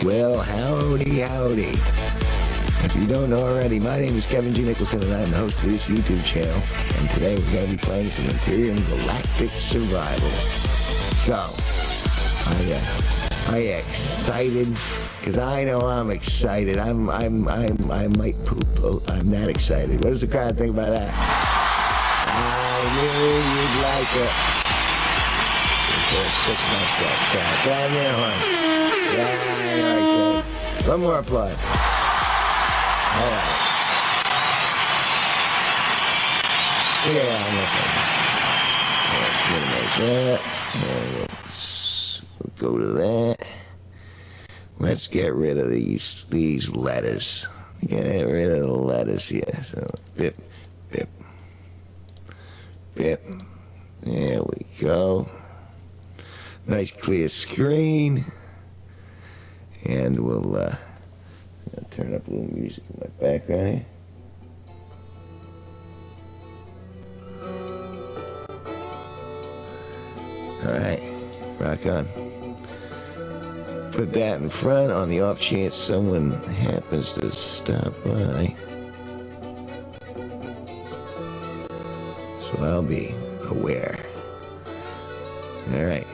Well, howdy, howdy. If you don't know already, my name is Kevin G Nicholson, and I'm the host of this YouTube channel. And today we're going to be playing some Empyrion Galactic Survival. So, are you excited? Because I know I'm excited. I might poop. Oh, I'm that excited. What does the crowd think about that? I knew you'd like it. It's a 6 by 7 crowd. Clap your hands. Yeah, I like that. One more applause. All right. So yeah, I'm okay. Let's minimize that. And we'll go to that. Let's get rid of these letters. Get rid of the letters here. So bip, bip, bip. There we go. Nice clear screen. And we'll I'll turn up a little music in my background here. Alright, rock on. Put that in front on the off chance someone happens to stop by. So I'll be aware. Alright.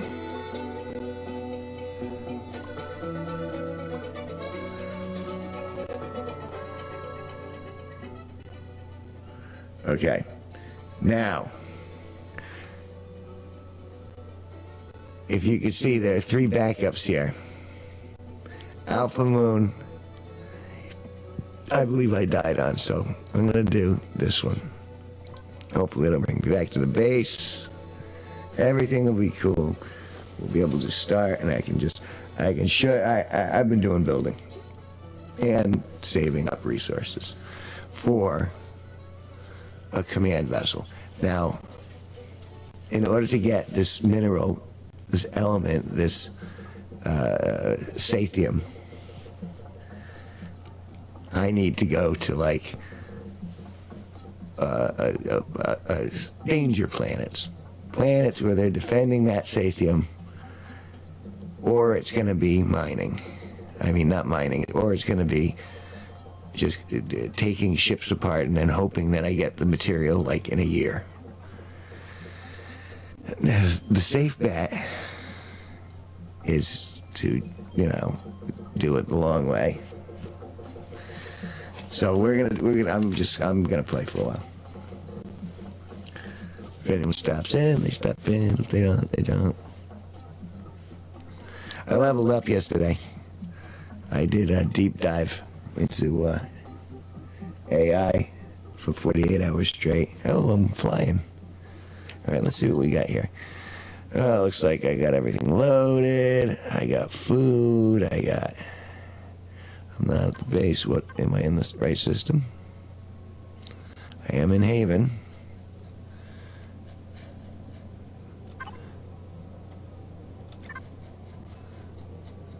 Okay, now, if you can see, there are 3 backups here. Alpha Moon, I believe I died on, so I'm going to do this one. Hopefully it'll bring me back to the base. Everything will be cool. We'll be able to start, and I can show, I've been doing building and saving up resources for a command vessel. Now, in order to get this mineral, this element, this sathium, I need to go to like danger planets where they're defending that sathium, or it's going to be mining. I mean, not mining, or it's going to be just taking ships apart and then hoping that I get the material like in a year. Now, the safe bet is to, do it the long way. So I'm gonna play for a while. If anyone stops in, they step in. If they don't, they don't. I leveled up yesterday. I did a deep dive into AI for 48 hours straight. Oh, I'm flying. All right, let's see what we got here. Oh, looks like I got everything loaded. I got food. I'm not at the base. What, am I in the right system? I am in Haven.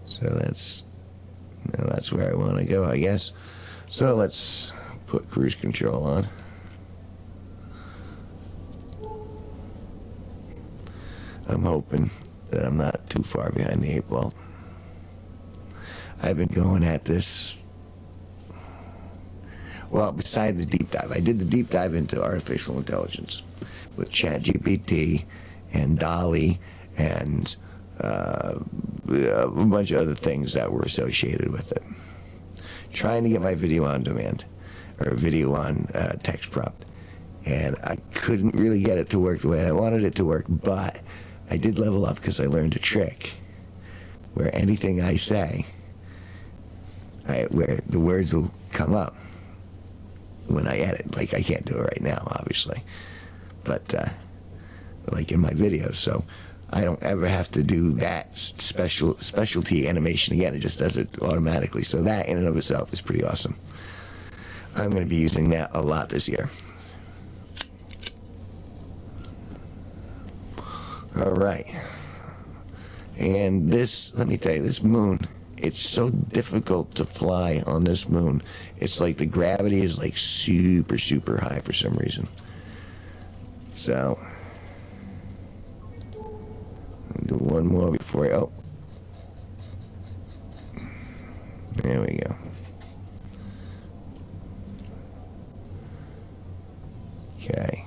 So that's where I want to go, I guess. So let's put cruise control on. I'm hoping that I'm not too far behind the 8 ball. I've been going at this, well, beside the deep dive. I did the deep dive into artificial intelligence with ChatGPT and DALL-E and a bunch of other things that were associated with it. Trying to get my video on demand, or video on text prompt, and I couldn't really get it to work the way I wanted it to work, but I did level up because I learned a trick where anything I say, where the words will come up when I edit. Like, I can't do it right now, obviously, but like in my videos, so I don't ever have to do that specialty animation again. It just does it automatically. So that in and of itself is pretty awesome. I'm going to be using that a lot this year. All right. And this, let me tell you, this moon, it's so difficult to fly on this moon. It's like the gravity is like super, super high for some reason. So I'll do one more before I, There we go. Okay.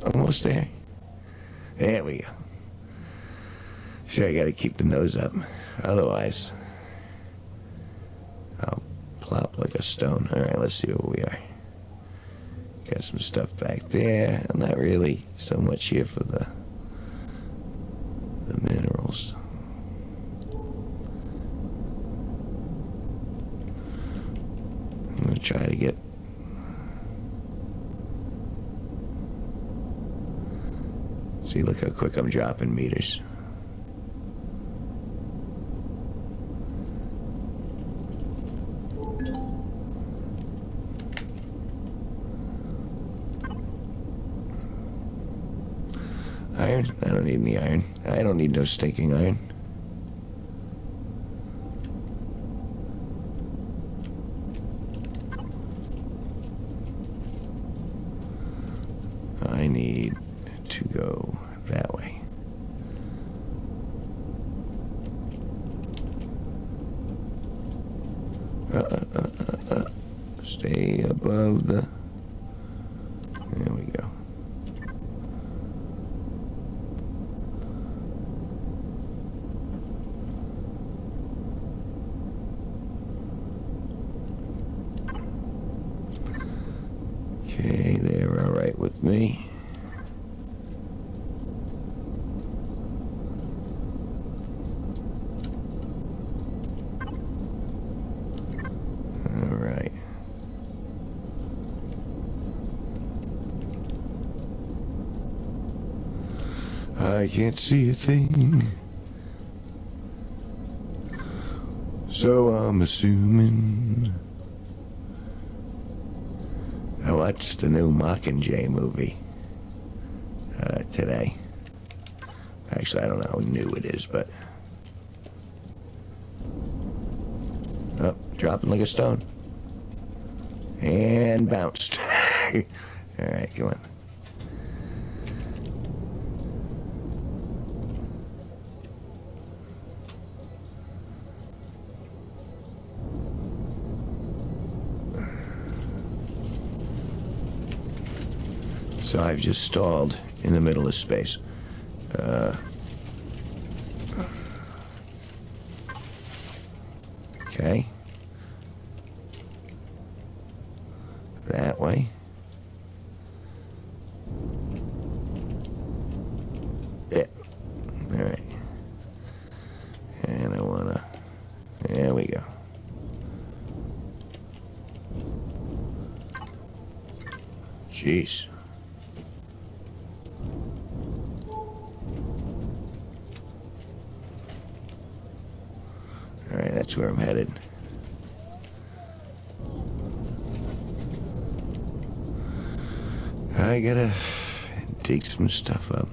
Almost there. There we go. Sure, I gotta keep the nose up. Otherwise, I'll plop like a stone. Alright, let's see where we are. Got some stuff back there. I'm not really so much here for the minerals. I'm gonna try to get see, look how quick I'm dropping meters. Iron? I don't need any iron. I don't need no stinking iron. I need to go that way. Stay above the... There we go. Okay, they're all right with me. All right. I can't see a thing, so I'm assuming. I watched the new Mockingjay movie today. Actually, I don't know how new it is, but... Oh, dropping like a stone. And bounced. Alright, come on. So I've just stalled in the middle of space. Okay. That way. Yeah. All right. And I wanna... There we go. Jeez. Alright, that's where I'm headed. I gotta dig some stuff up.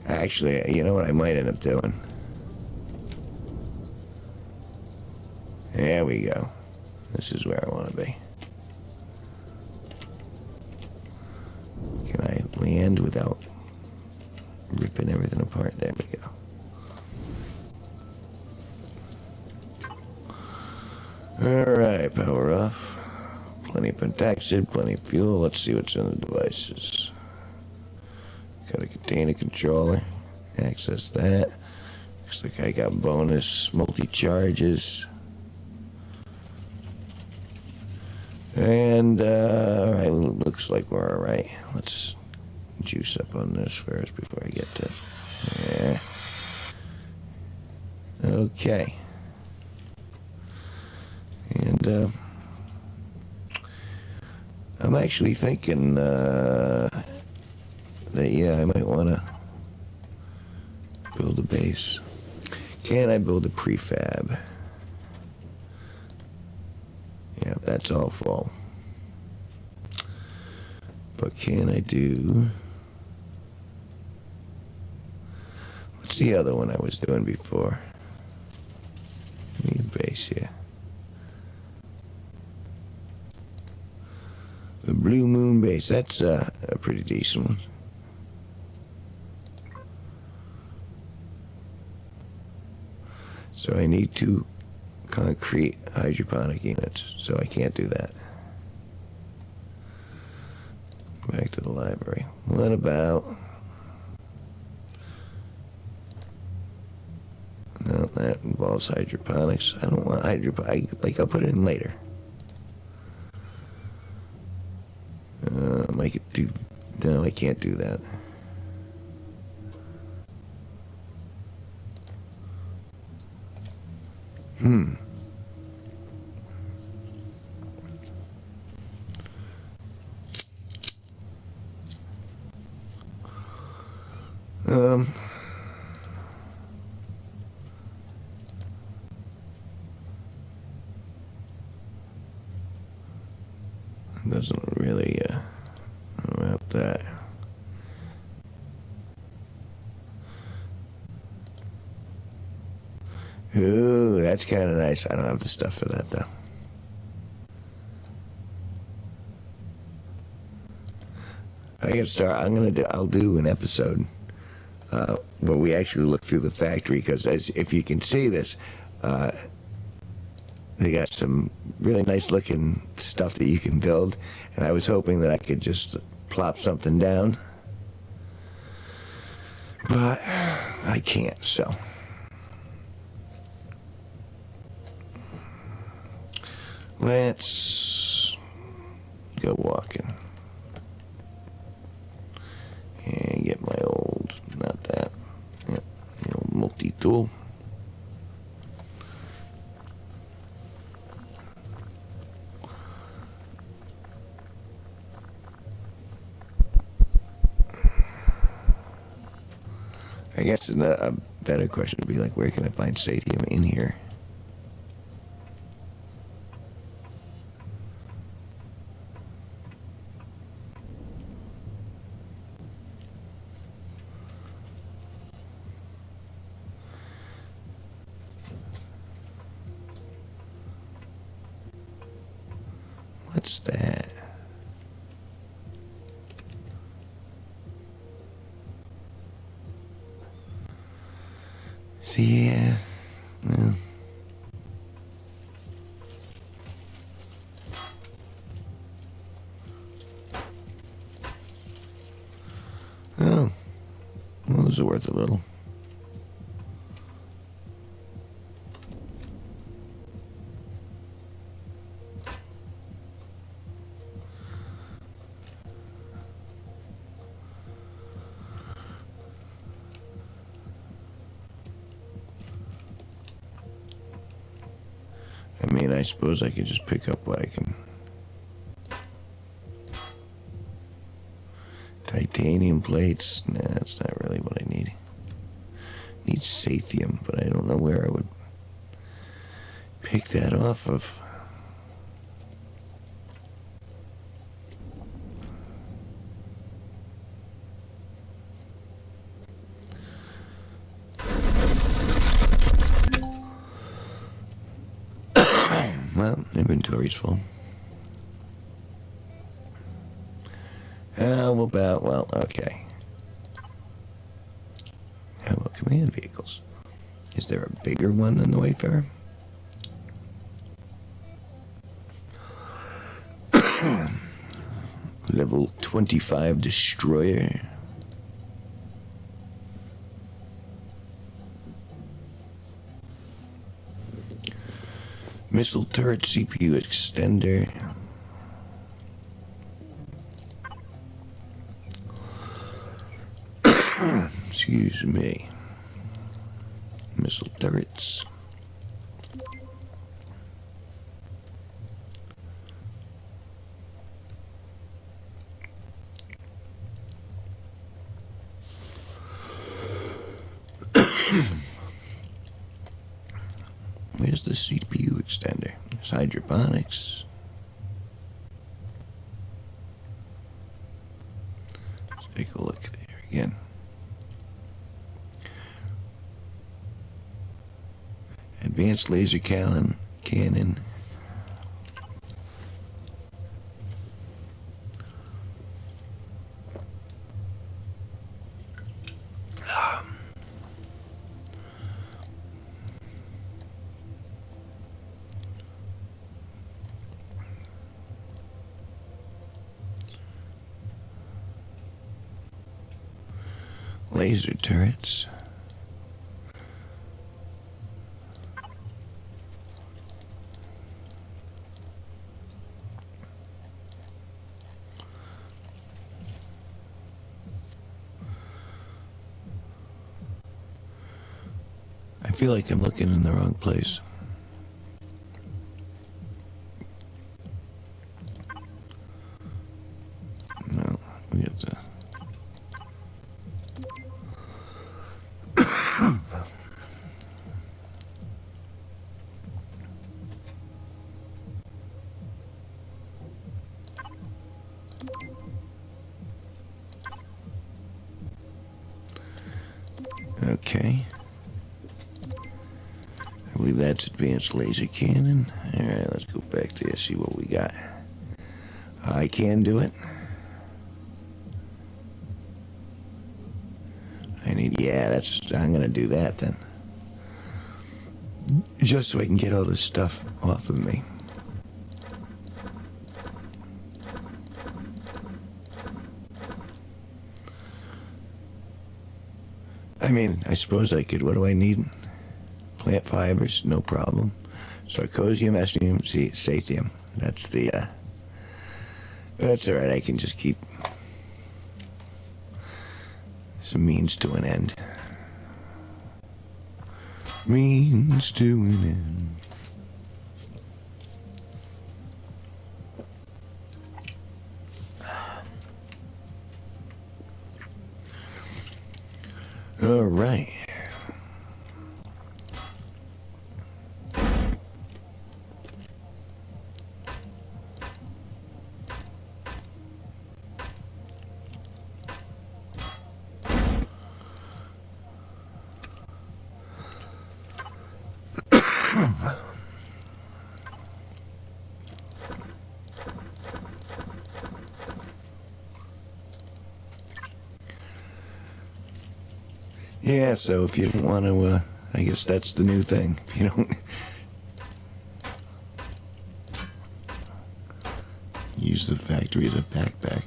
Actually, you know what I might end up doing? There we go. This is where I want to be. Can I land without ripping everything apart? There we go. Alright, power off. Plenty of pentaxid, plenty of fuel. Let's see what's in the devices. Got a container controller. Access that. Looks like I got bonus multi-charges. And, alright, looks like we're alright. Let's juice up on this first before I get to... Yeah. Okay. And, I'm actually thinking, that, yeah, I might want to build a base. Can I build a prefab? Yeah, that's all full. But can I do... What's the other one I was doing before? Let me base, yeah. The Blue Moon base, that's a pretty decent one. So I need 2 concrete hydroponic units, so I can't do that. Back to the library. What about... No, that involves hydroponics. I don't want hydroponics. Like, I'll put it in later. I could do... No, I can't do that. Um, doesn't really about that. Ooh, that's kind of nice. I don't have the stuff for that though. I gotta start. I'll do an episode where we actually look through the factory, because if you can see this, they got some really nice looking stuff that you can build, and I was hoping that I could just plop something down, but I can't, so. Let's go walking and get my old, not that, yep, the old multi-tool. I guess a better question would be like, where can I find satium in here? What's that? See, yeah. No. Oh. Well, this is worth a little. I mean, I suppose I could just pick up what I can. Titanium plates. Nah, that's not really what I need. Need sathium, but I don't know where I would pick that off of. Well, inventory's full. How about, well, okay. How about command vehicles? Is there a bigger one than the Wayfarer? Level 25 destroyer. Missile turret CPU extender. Excuse me. Missile turrets. Where's the CPU extender? There's hydroponics. Let's take a look there again. advanced laser cannon. Laser turrets. I feel like I'm looking in the wrong place. No, we have to. Okay. I believe that's advanced laser cannon. Alright, let's go back there, see what we got. I can do it. I'm gonna do that then. Just so I can get all this stuff off of me. I mean, I suppose I could. What do I need? Plant fibers, no problem. Sarcosium, ostium, sathium. That's the, that's alright, I can just keep some means to an end. Means to an end. All right. Yeah, so if you don't want to, I guess that's the new thing. If you don't use the factory as a backpack.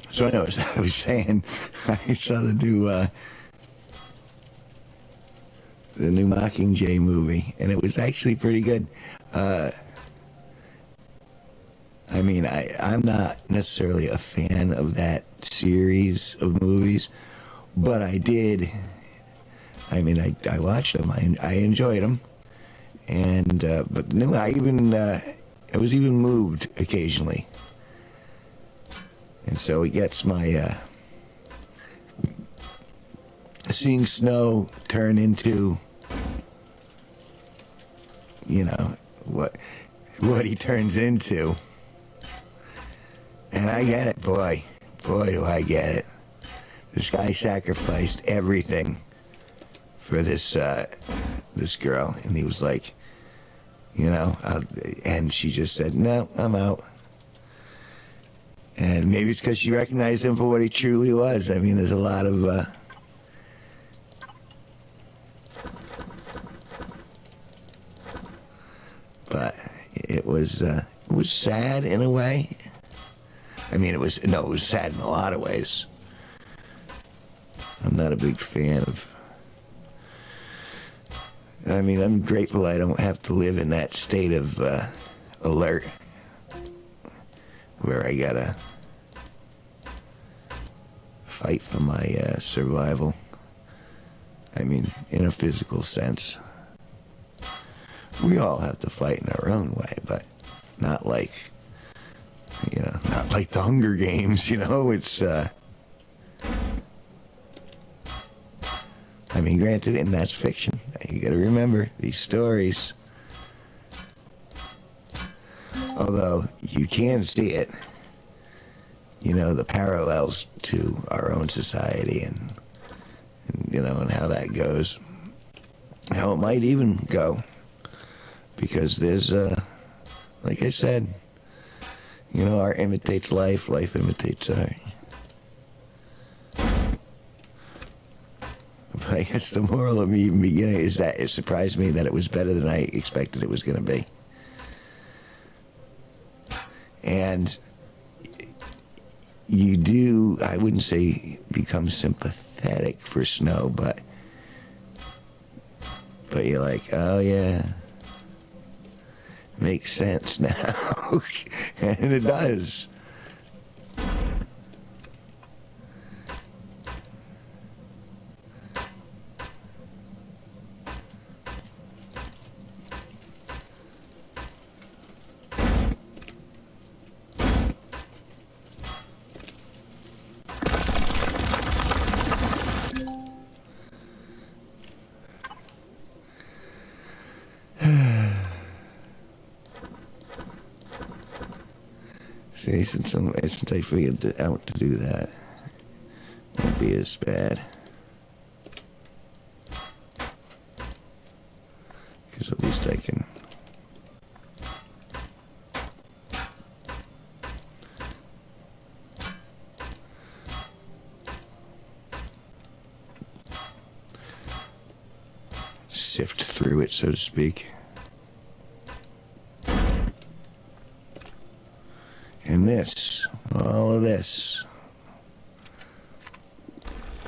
So anyways, I was saying, I saw the new the new Mockingjay movie, and it was actually pretty good. I mean, I'm not necessarily a fan of that series of movies, but I did. I mean, I watched them. I enjoyed them, and but no, I was even moved occasionally, and so it gets my seeing Snow turn into, you know, what he turns into. And I get it, boy do I get it. This guy sacrificed everything for this girl, and he was like, you know, and she just said, no, I'm out. And maybe it's because she recognized him for what he truly was. I mean, there's a lot of but it was sad in a way. I mean, it was sad in a lot of ways. I'm not a big fan of. I mean, I'm grateful I don't have to live in that state of alert where I gotta fight for my survival. I mean, in a physical sense. We all have to fight in our own way, but not like, you know, not like the Hunger Games, you know, it's, I mean, granted, and that's fiction. You gotta remember, these stories, although you can see it, you know, the parallels to our own society and you know, and how that goes, how it might even go, because there's, like I said, you know, art imitates life, life imitates art. But I guess the moral of me even beginning is that it surprised me that it was better than I expected it was going to be. And you do, I wouldn't say become sympathetic for Snow, but you're like, oh yeah, makes sense now. And it does. See, since I figured out to do that, it won't be as bad. Because at least I can. Sift through it, so to speak. And this, all of this,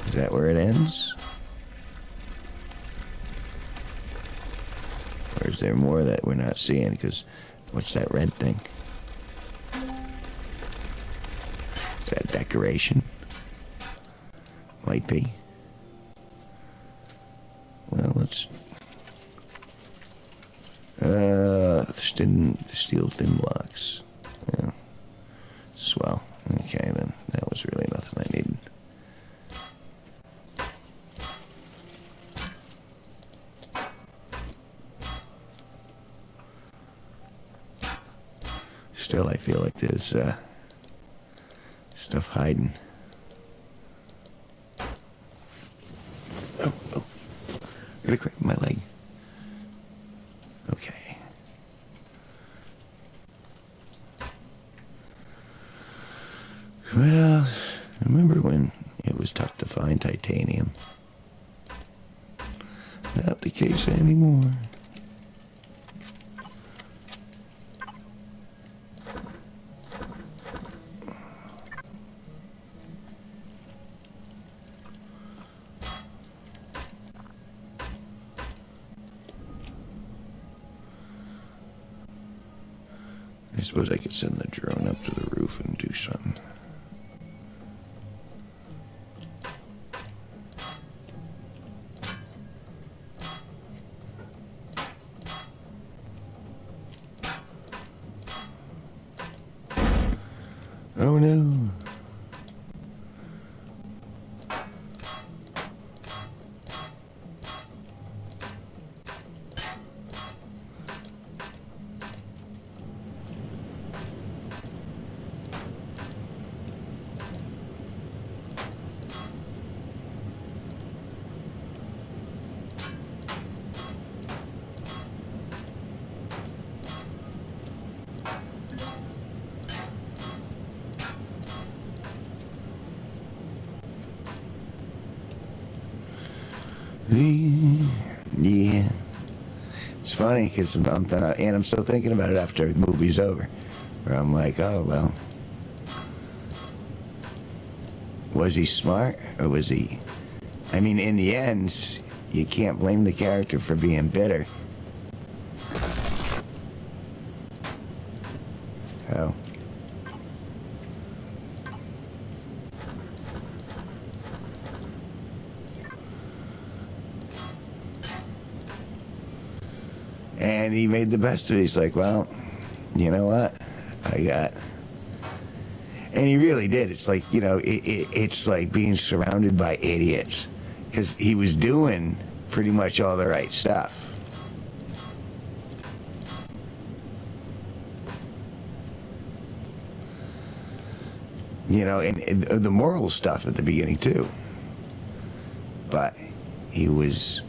is that where it ends? Or is there more that we're not seeing? Because what's that red thing? Is that decoration? Might be. Well, let's steel thin blocks. Yeah. Swell. Okay, then. That was really nothing I needed. Still, I feel like there's stuff hiding. Oh. Gotta grab my leg. Okay. Well, remember when it was tough to find titanium? Not the case anymore. suppose I could send the drone up to the roof and do something. Oh no. Yeah. It's funny because I'm still thinking about it after the movie's over. Where I'm like, oh, well. Was he smart or was he... I mean, in the end, you can't blame the character for being bitter. Oh. And he made the best of it. He's like, well, you know what? And he really did. It's like, it's like being surrounded by idiots. Because he was doing pretty much all the right stuff. And the moral stuff at the beginning, too. But he was...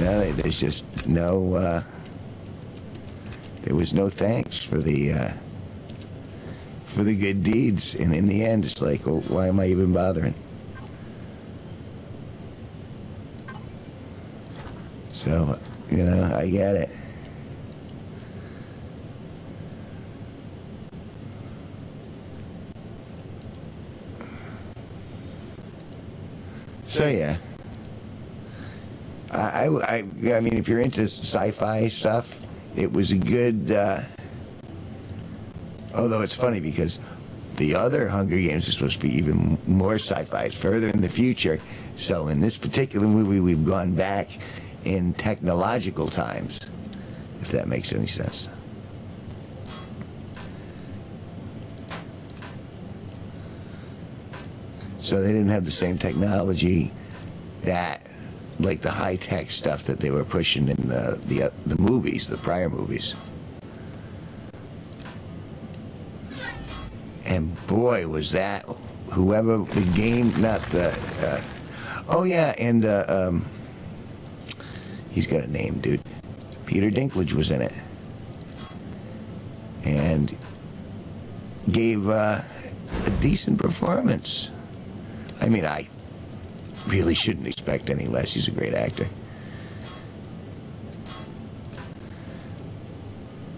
there's just no, there was no thanks for the good deeds. And in the end, it's like, well, why am I even bothering? So, I get it. So, yeah. I mean, if you're into sci-fi stuff, it was a good... although it's funny because the other Hunger Games is supposed to be even more sci-fi. It's further in the future. So in this particular movie, we've gone back in technological times, if that makes any sense. So they didn't have the same technology that... like the high-tech stuff that they were pushing in the movies, the prior movies. And boy, was that whoever the game, not the... oh, yeah, and he's got a name, dude. Peter Dinklage was in it. And gave a decent performance. I mean, I really shouldn't expect any less. He's a great actor.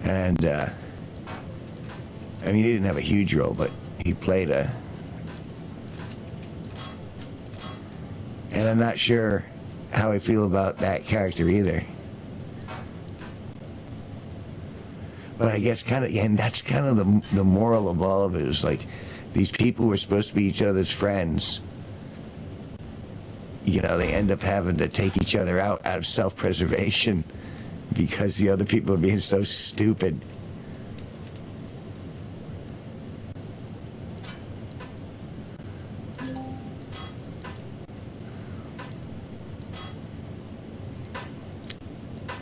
And, I mean, he didn't have a huge role, but he played a... And I'm not sure how I feel about that character either. But I guess kind of, and that's kind of the moral of all of it, is like, these people were supposed to be each other's friends. They end up having to take each other out of self-preservation because the other people are being so stupid.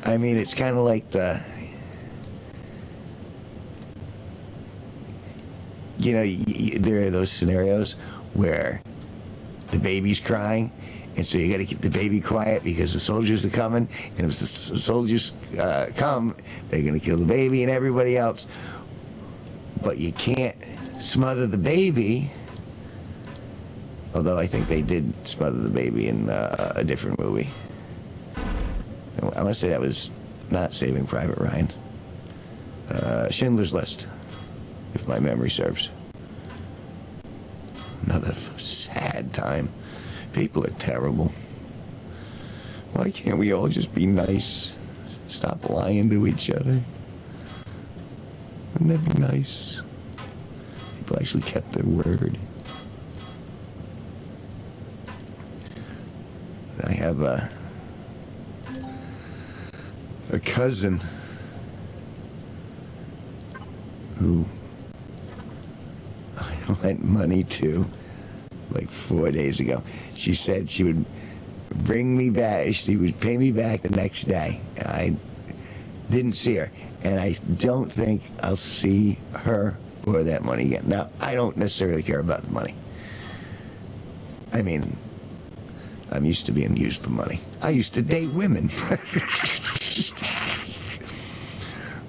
I mean, it's kind of like there are those scenarios where the baby's crying, and so you got to keep the baby quiet because the soldiers are coming, and if the soldiers come, they're going to kill the baby and everybody else. But you can't smother the baby, although I think they did smother the baby in a different movie. I want to say that was not Saving Private Ryan. Schindler's List, if my memory serves. Another sad time. People are terrible. Why can't we all just be nice? Stop lying to each other. Wouldn't that be nice? People actually kept their word. I have a cousin who I lent money to like 4 days ago. She said she would bring me back. She would pay me back the next day. I didn't see her, and I don't think I'll see her or that money again. Now, I don't necessarily care about the money. I mean, I'm used to being used for money. I used to date women.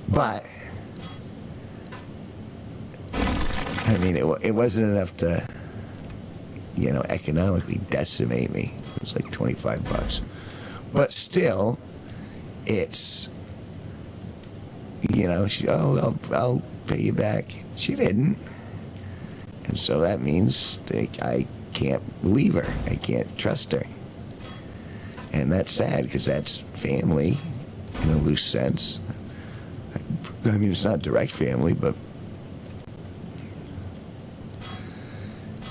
But, I mean, it wasn't enough to, economically decimate me. It was like $25. But still, it's, I'll pay you back. She didn't. And so that means I can't believe her. I can't trust her. And that's sad, because that's family in a loose sense. I mean, it's not direct family, but...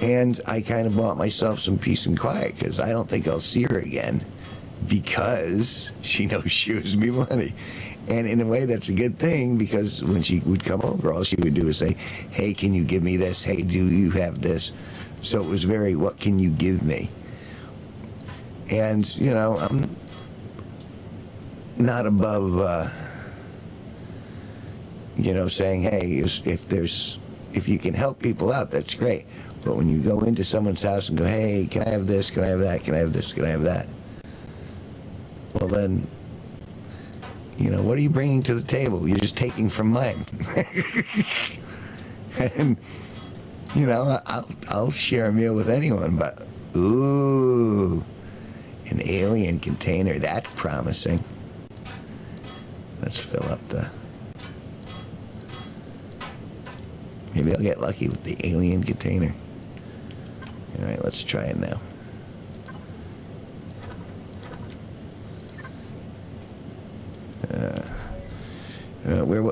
And I kind of bought myself some peace and quiet, because I don't think I'll see her again, because she knows she owes me money. And in a way, that's a good thing, because when she would come over, all she would do is say, hey, can you give me this? Hey, do you have this? So it was very, what can you give me? And, I'm not above, saying, hey, if you can help people out, that's great. But when you go into someone's house and go, hey, can I have this? Can I have that? Can I have this? Can I have that? Well, then, what are you bringing to the table? You're just taking from mine. And, I'll share a meal with anyone, but, ooh, an alien container, that's promising. Let's fill up maybe I'll get lucky with the alien container. All right, let's try it now.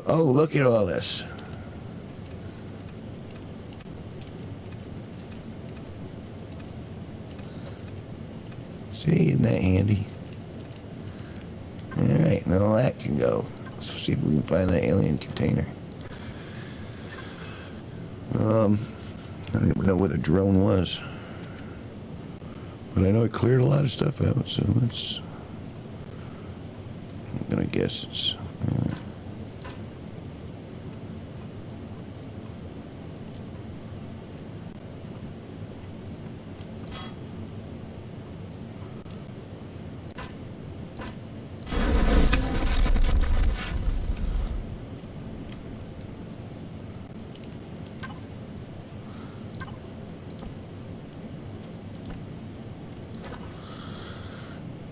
Oh, look at all this. See, isn't that handy? All right, now that can go. Let's see if we can find that alien container. I don't even know where the drone was, but I know it cleared a lot of stuff out, so I'm gonna guess it's...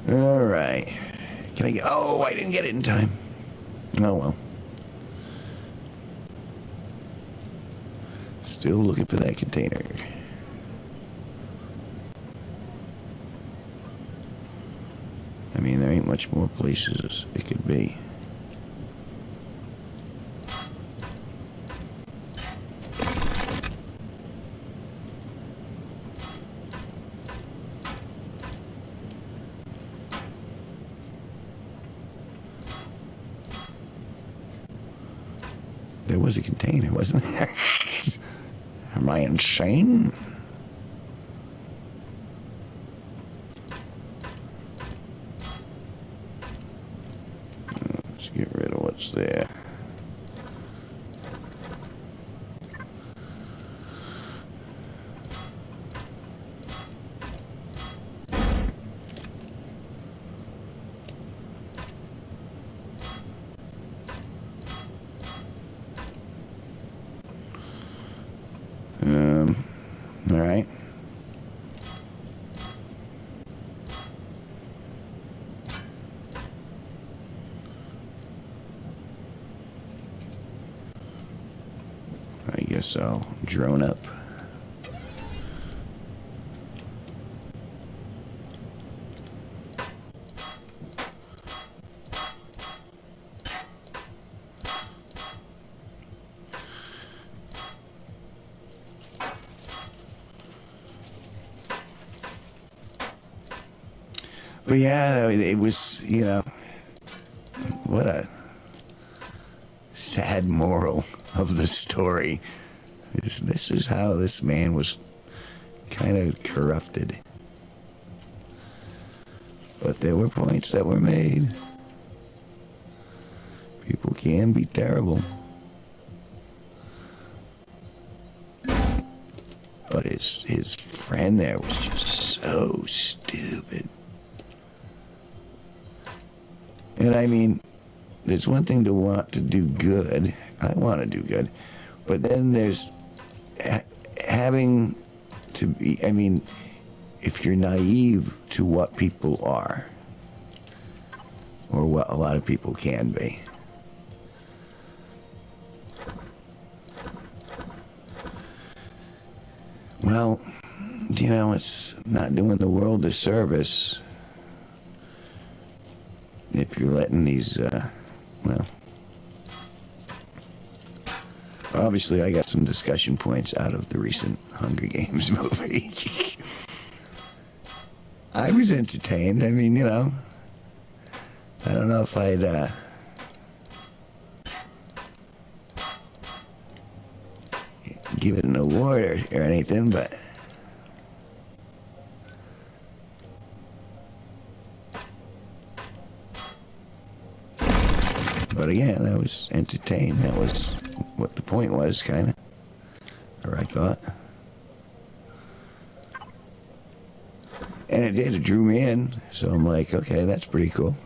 All right. Can I get... Oh, I didn't get it in time. Oh, well. Still looking for that container. I mean, there ain't much more places it could be. There was a container, wasn't there? Am I insane? Let's get rid of what's there. All right. I guess I'll drone up. But yeah, it was, what a sad moral of the story. This is how this man was kind of corrupted. But there were points that were made. People can be terrible. But his friend there was just so stupid. And I mean, there's one thing to want to do good. I want to do good. But then there's having to be, I mean, if you're naive to what people are, or what a lot of people can be. Well, it's not doing the world a service if you're letting these, obviously I got some discussion points out of the recent Hunger Games movie. I was entertained. I mean, I don't know if I'd, give it an award or anything, but again, I was entertained. That was what the point was, kind of, or I thought. And it did. It drew me in. So I'm like, okay, that's pretty cool.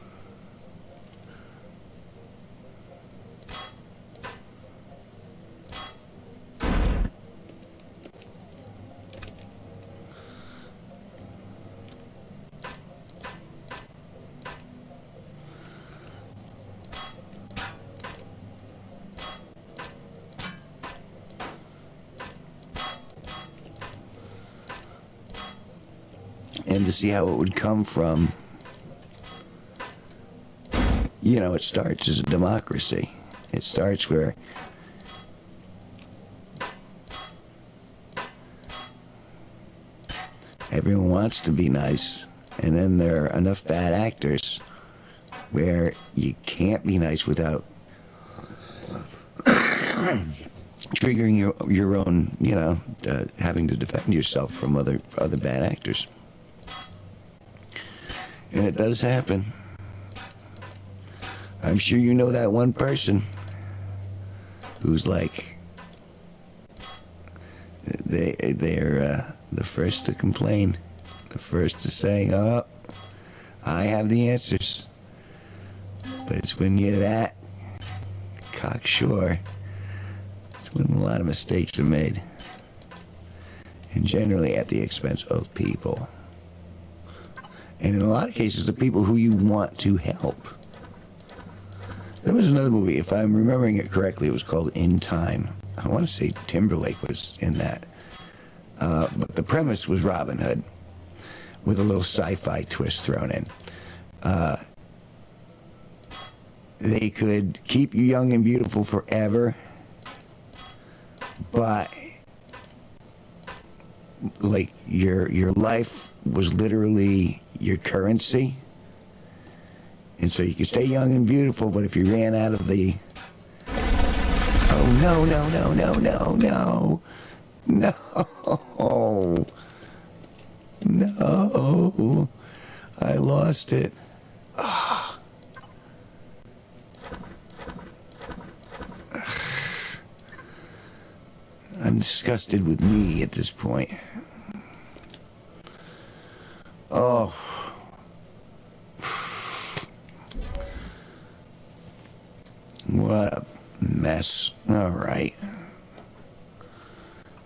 And to see how it would come from, it starts as a democracy. It starts where everyone wants to be nice, and then there are enough bad actors where you can't be nice without triggering your own, having to defend yourself from other bad actors. And it does happen. I'm sure you know that one person who's like, they're the first to complain, the first to say, oh, I have the answers. But it's when you're that cocksure, it's when a lot of mistakes are made. And generally at the expense of people. And in a lot of cases, the people who you want to help. There was another movie, if I'm remembering it correctly, it was called In Time. I want to say Timberlake was in that. But the premise was Robin Hood, with a little sci-fi twist thrown in. They could keep you young and beautiful forever, but like your life was literally your currency, and so you could stay young and beautiful, but if you ran out of the no, I lost it. I'm disgusted with me at this point. Oh. What a mess. All right.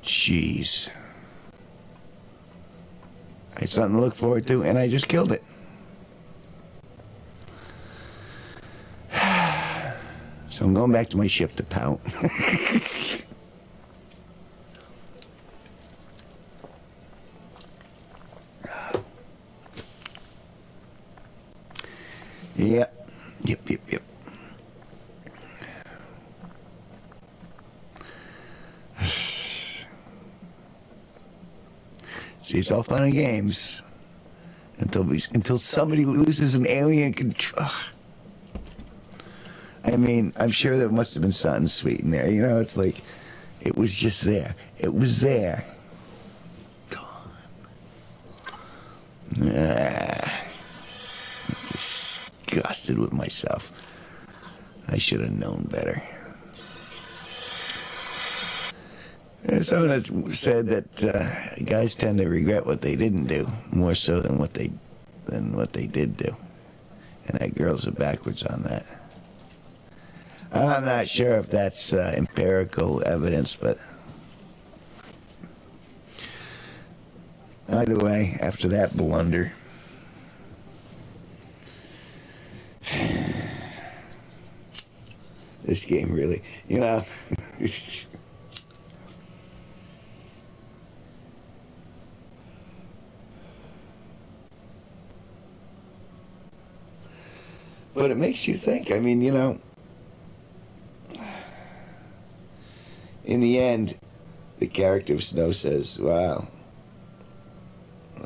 Jeez. I had something to look forward to, and I just killed it. So I'm going back to my ship to pout. Yep. See, it's all fun and games until somebody loses an alien control. I mean, I'm sure there must have been something sweet in there. You know, it's like, it was just there. It was there. Gone. Disgusted with myself. I should have known better. Someone has said that guys tend to regret what they didn't do more so than what they did do, and that girls are backwards on that. I'm not sure if that's empirical evidence, but either way, after that blunder, this game really, you know. But it makes you think. I mean, you know, in the end, the character of Snow says, wow,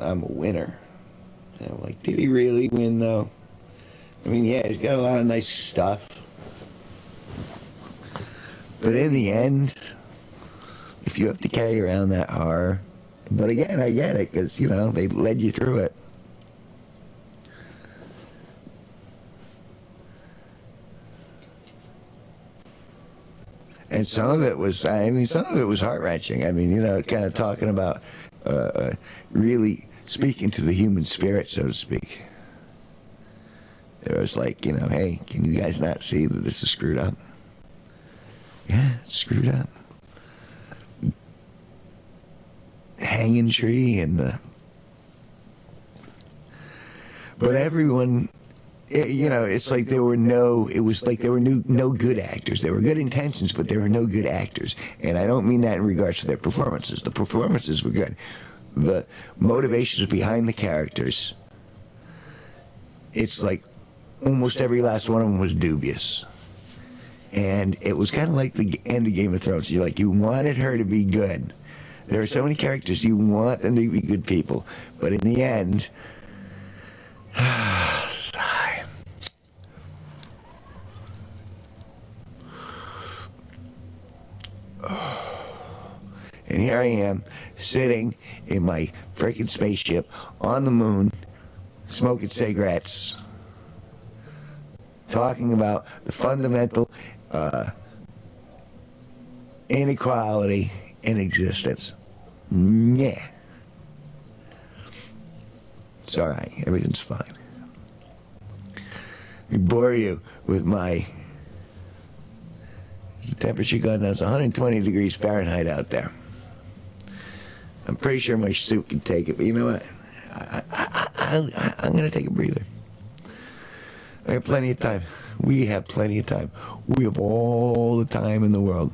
I'm a winner. And I'm like, did he really win, though? I mean, yeah, he's got a lot of nice stuff. But in the end, if you have to carry around that horror, but again, I get it, because, you know, they led you through it. And some of it was, some of it was heart-wrenching. I mean, you know, kind of talking about really speaking to the human spirit, so to speak. It was like, you know, hey, can you guys not see that this is screwed up? Yeah, it's screwed up. Hanging tree and but everyone, you know, it's like there were no good actors. There were good intentions, but there were no good actors. And I don't mean that in regards to their performances. The performances were good. The motivations behind the characters, it's like almost every last one of them was dubious. And it was kind of like the end of Game of Thrones. You're like, you wanted her to be good. There are so many characters, you want them to be good people. But in the end, sigh. And here I am, sitting in my freaking spaceship on the moon, smoking cigarettes, talking about the fundamental inequality in existence. Yeah. It's alright, everything's fine. I bore you with my... The temperature gone down, it's 120 degrees Fahrenheit out there. I'm pretty sure my suit can take it, but you know what? I'm going to take a breather. I have plenty of time. We have plenty of time. We have all the time in the world.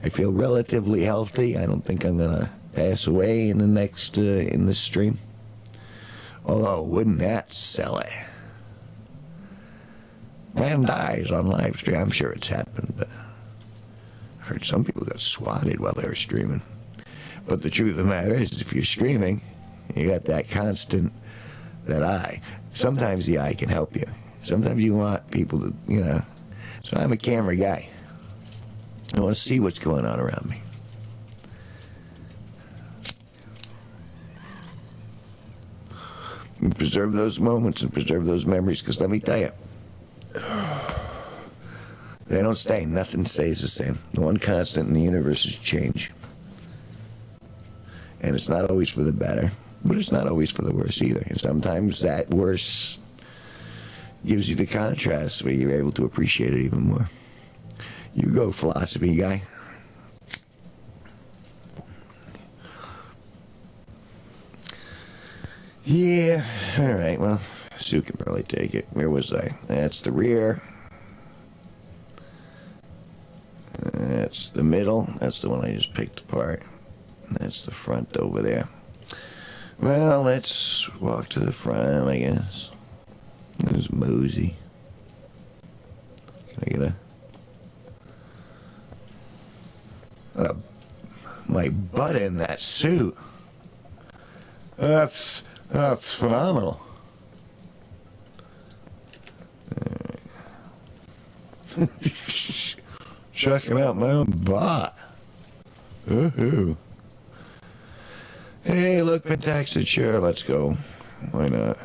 I feel relatively healthy. I don't think I'm going to pass away in the next, in this stream. Although, wouldn't that sell it? Man dies on live stream. I'm sure it's happened, but I've heard some people got swatted while they were streaming. But the truth of the matter is, if you're streaming, you got that constant, that eye. Sometimes the eye can help you. Sometimes you want people to, you know. So I'm a camera guy. I want to see what's going on around me. And preserve those moments and preserve those memories, because let me tell you, they don't stay. Nothing stays the same. The one constant in the universe is change. And it's not always for the better, but it's not always for the worse either. And sometimes that worse gives you the contrast where you're able to appreciate it even more. You go, philosophy guy. Yeah, all right, well, Sue can probably take it. Where was I? That's the rear. That's the middle. That's the one I just picked apart. That's the front over there. Well, let's walk to the front, I guess. There's Mosey. Can I get my butt in that suit? That's That's phenomenal. Checking out my own bot. Woohoo. Hey, look, Pentaxid, sure, let's go. Why not?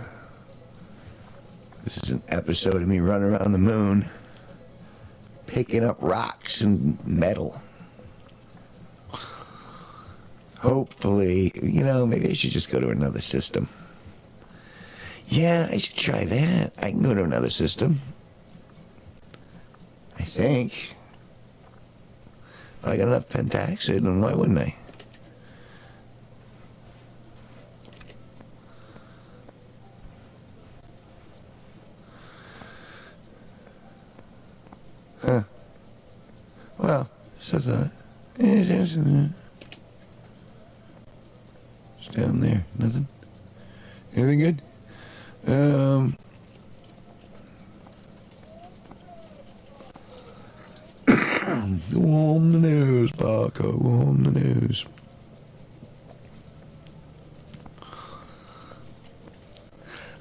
This is an episode of me running around the moon, picking up rocks and metal. Hopefully, maybe I should just go to another system. Yeah, I should try that. I can go to another system. I think. If I got enough pentaxid, then why wouldn't I? Huh. Well, so that. It's down there. Nothing? Everything good? Go on the news, Paco. Go on the news.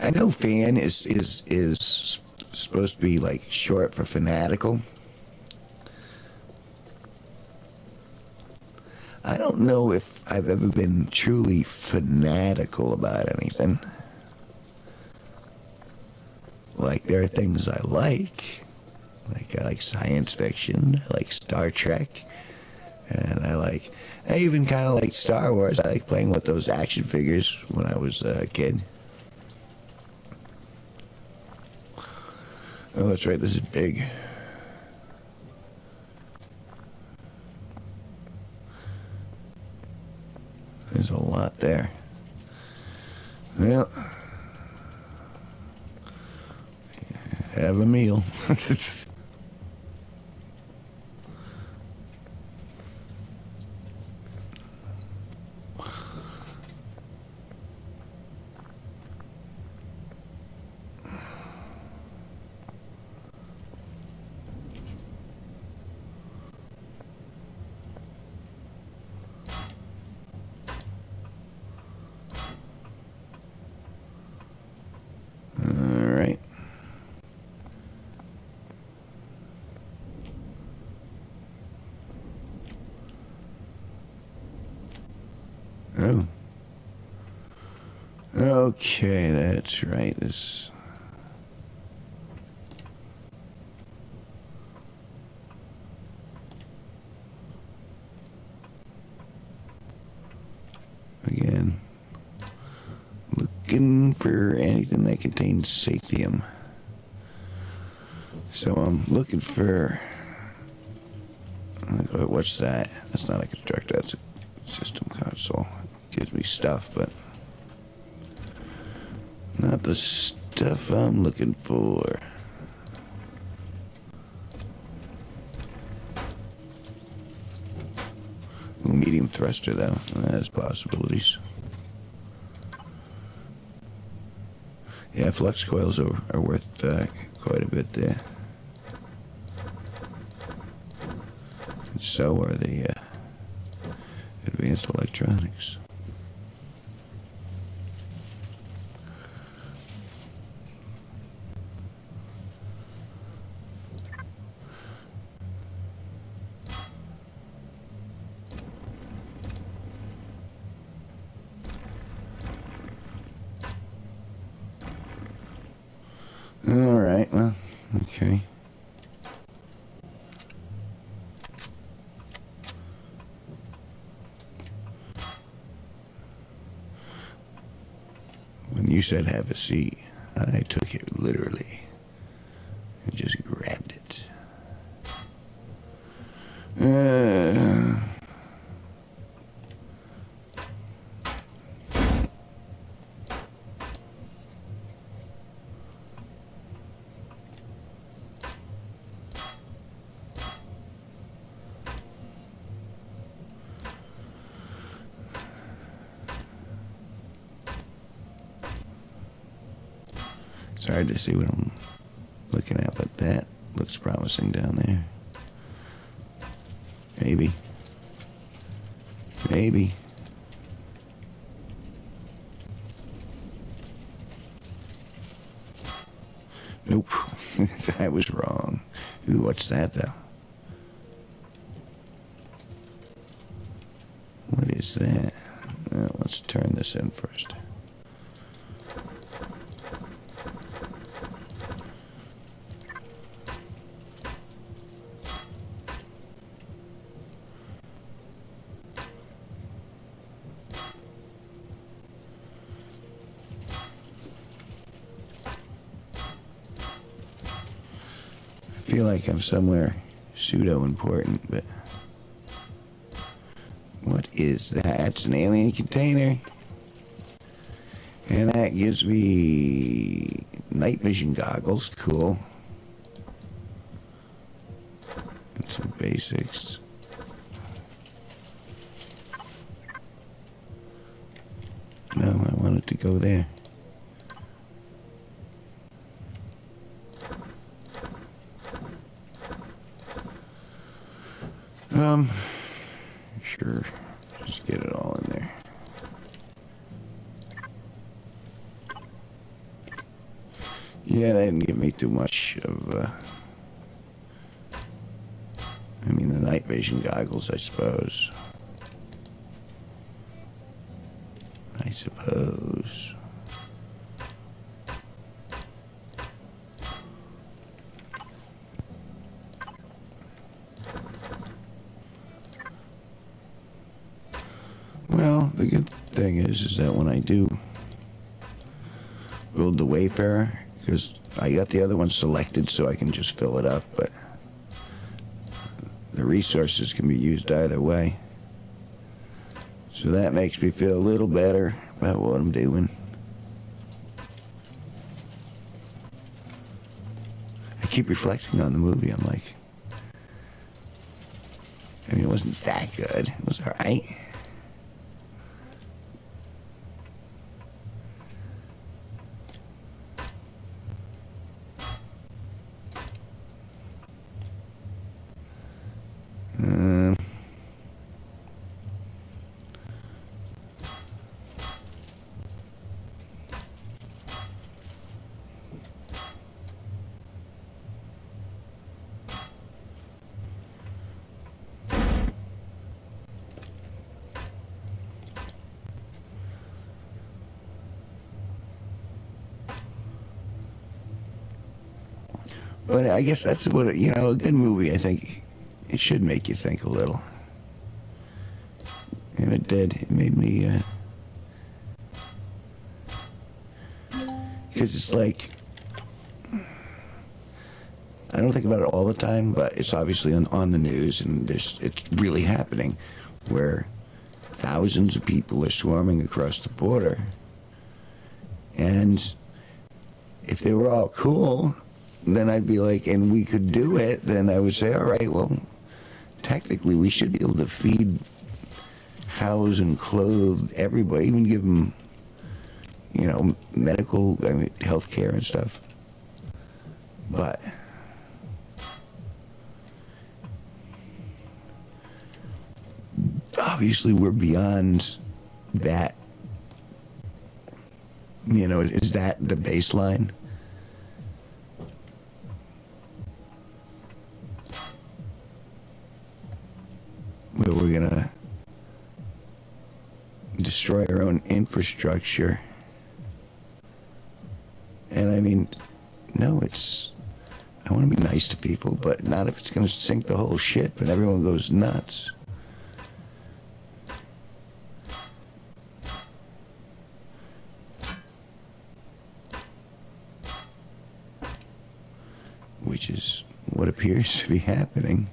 I know fan is supposed to be like short for fanatical. I don't know if I've ever been truly fanatical about anything. Like, there are things I like I like science fiction, I like Star Trek, and I even kind of like Star Wars. I like playing with those action figures when I was a kid. Oh, that's right, this is big. There's a lot there. Well, have a meal. Oh. Okay, that's right. This. Again, looking for anything that contains sathium. So I'm looking for. What's that? That's not a constructor. That's a system console. Gives me stuff, but not the stuff I'm looking for. Ooh, medium thruster, though. That has possibilities. Yeah, flux coils are worth quite a bit there. And so are the advanced electronics. All right, well, okay. When you said have a seat, I took it literally and just grabbed it. It's hard to see what I'm looking at, but that looks promising down there. Maybe. Nope. I was wrong. Ooh, what's that, though? What is that? Let's turn this in first. I feel like I'm somewhere pseudo-important, but what is that? It's an alien container. And that gives me night vision goggles. Cool. And some basics. No, I wanted to go there. Sure. Just get it all in there. Yeah, that didn't give me too much of, I mean, the night vision goggles, I suppose. Well, the good thing is that when I do build the Wayfarer, because I got the other one selected so I can just fill it up, but the resources can be used either way. So that makes me feel a little better about what I'm doing. I keep reflecting on the movie. I'm like, I mean, it wasn't that good. It was all right. But I guess that's what, you know, a good movie, I think, it should make you think a little. And it did. It made me, because it's like, I don't think about it all the time, but it's obviously on the news, and it's really happening, where thousands of people are swarming across the border. And if they were all cool, then I'd be like, and we could do it, then I would say, all right, well, technically we should be able to feed, house, and clothe everybody, even give them, you know, medical, I mean, health care and stuff. But obviously we're beyond that. You know, is that the baseline? Where we're gonna destroy our own infrastructure. And I mean, no, I want to be nice to people, but not if it's gonna sink the whole ship and everyone goes nuts. Which is what appears to be happening.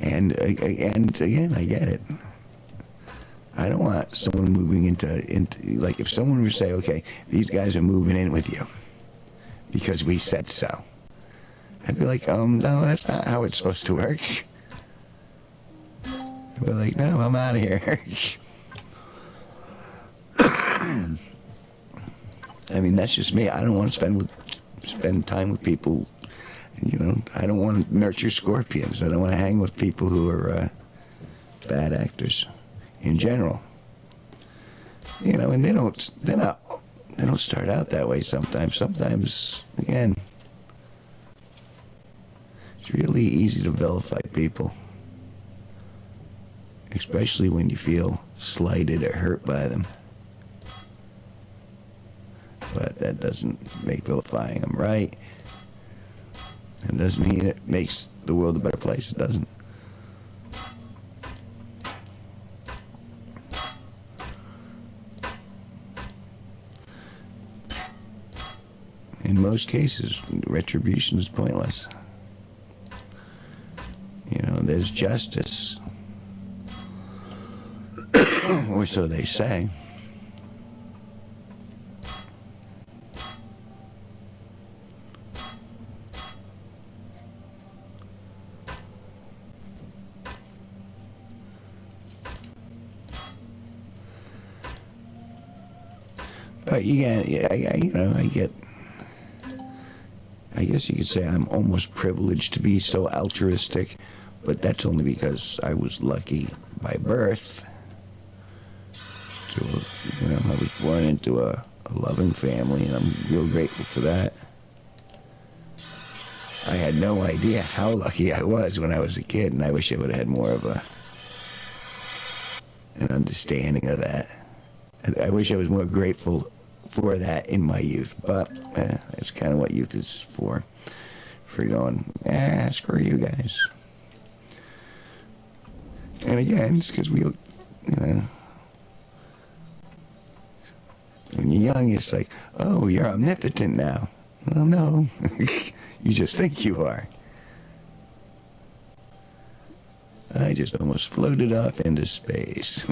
And again, I get it. I don't want someone moving into like, if someone were to say, okay, these guys are moving in with you because we said so, I'd be like, no, that's not how it's supposed to work. I'd be like, no, I'm out of here. I mean, that's just me. I don't want to spend time with people I don't want to nurture scorpions. I don't want to hang with people who are bad actors in general. And they don't start out that way sometimes. Sometimes, again, it's really easy to vilify people, especially when you feel slighted or hurt by them. But that doesn't make vilifying them right. It doesn't mean it makes the world a better place. It doesn't. In most cases, retribution is pointless. There's justice, or so they say. But I guess you could say I'm almost privileged to be so altruistic, but that's only because I was lucky by birth. I was born into a loving family, and I'm real grateful for that. I had no idea how lucky I was when I was a kid, and I wish I would have had more of an understanding of that. I wish I was more grateful for that in my youth, but that's kind of what youth is for going, screw you guys. And again, it's because when you're young, it's like, oh, you're omnipotent now. Well, no, you just think you are. I just almost floated off into space.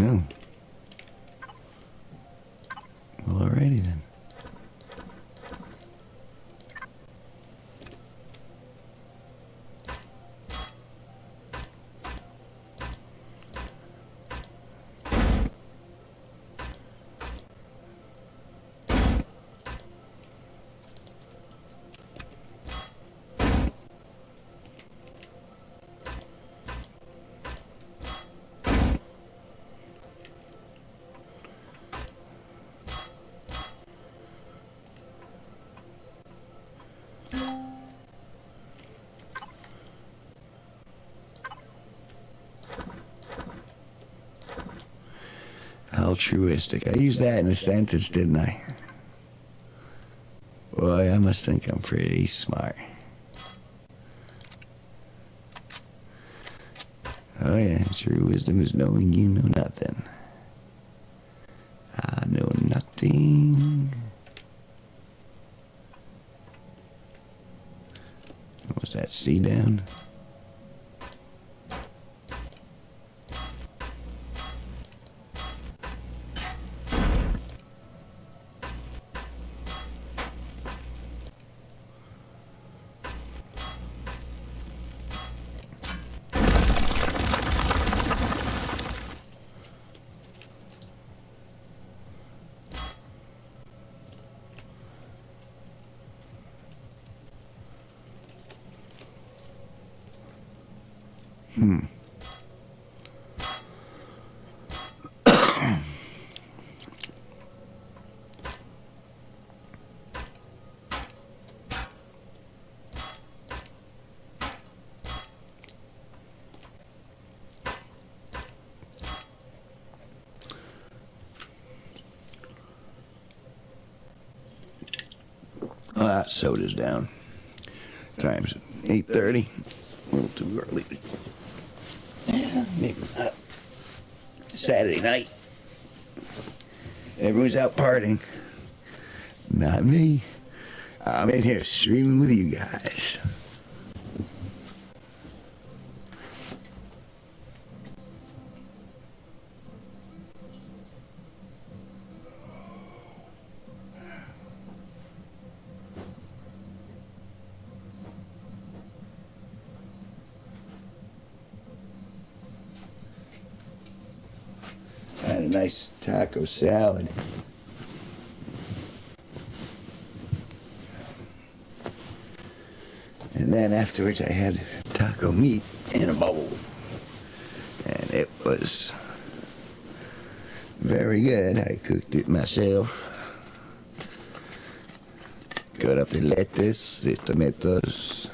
Oh. Well, alrighty then. Altruistic. I used that in a sentence, didn't I? Boy, I must think I'm pretty smart. Oh yeah, true wisdom is knowing you know nothing. I know nothing. What was that, C down? Soda's down. Time's 8:30. A little too early. Yeah, maybe not. Saturday night. Everyone's out partying. Not me. I'm in here streaming with you guys. Had a nice taco salad. And then afterwards I had taco meat in a bowl. And it was very good. I cooked it myself. Cut up the lettuce, the tomatoes.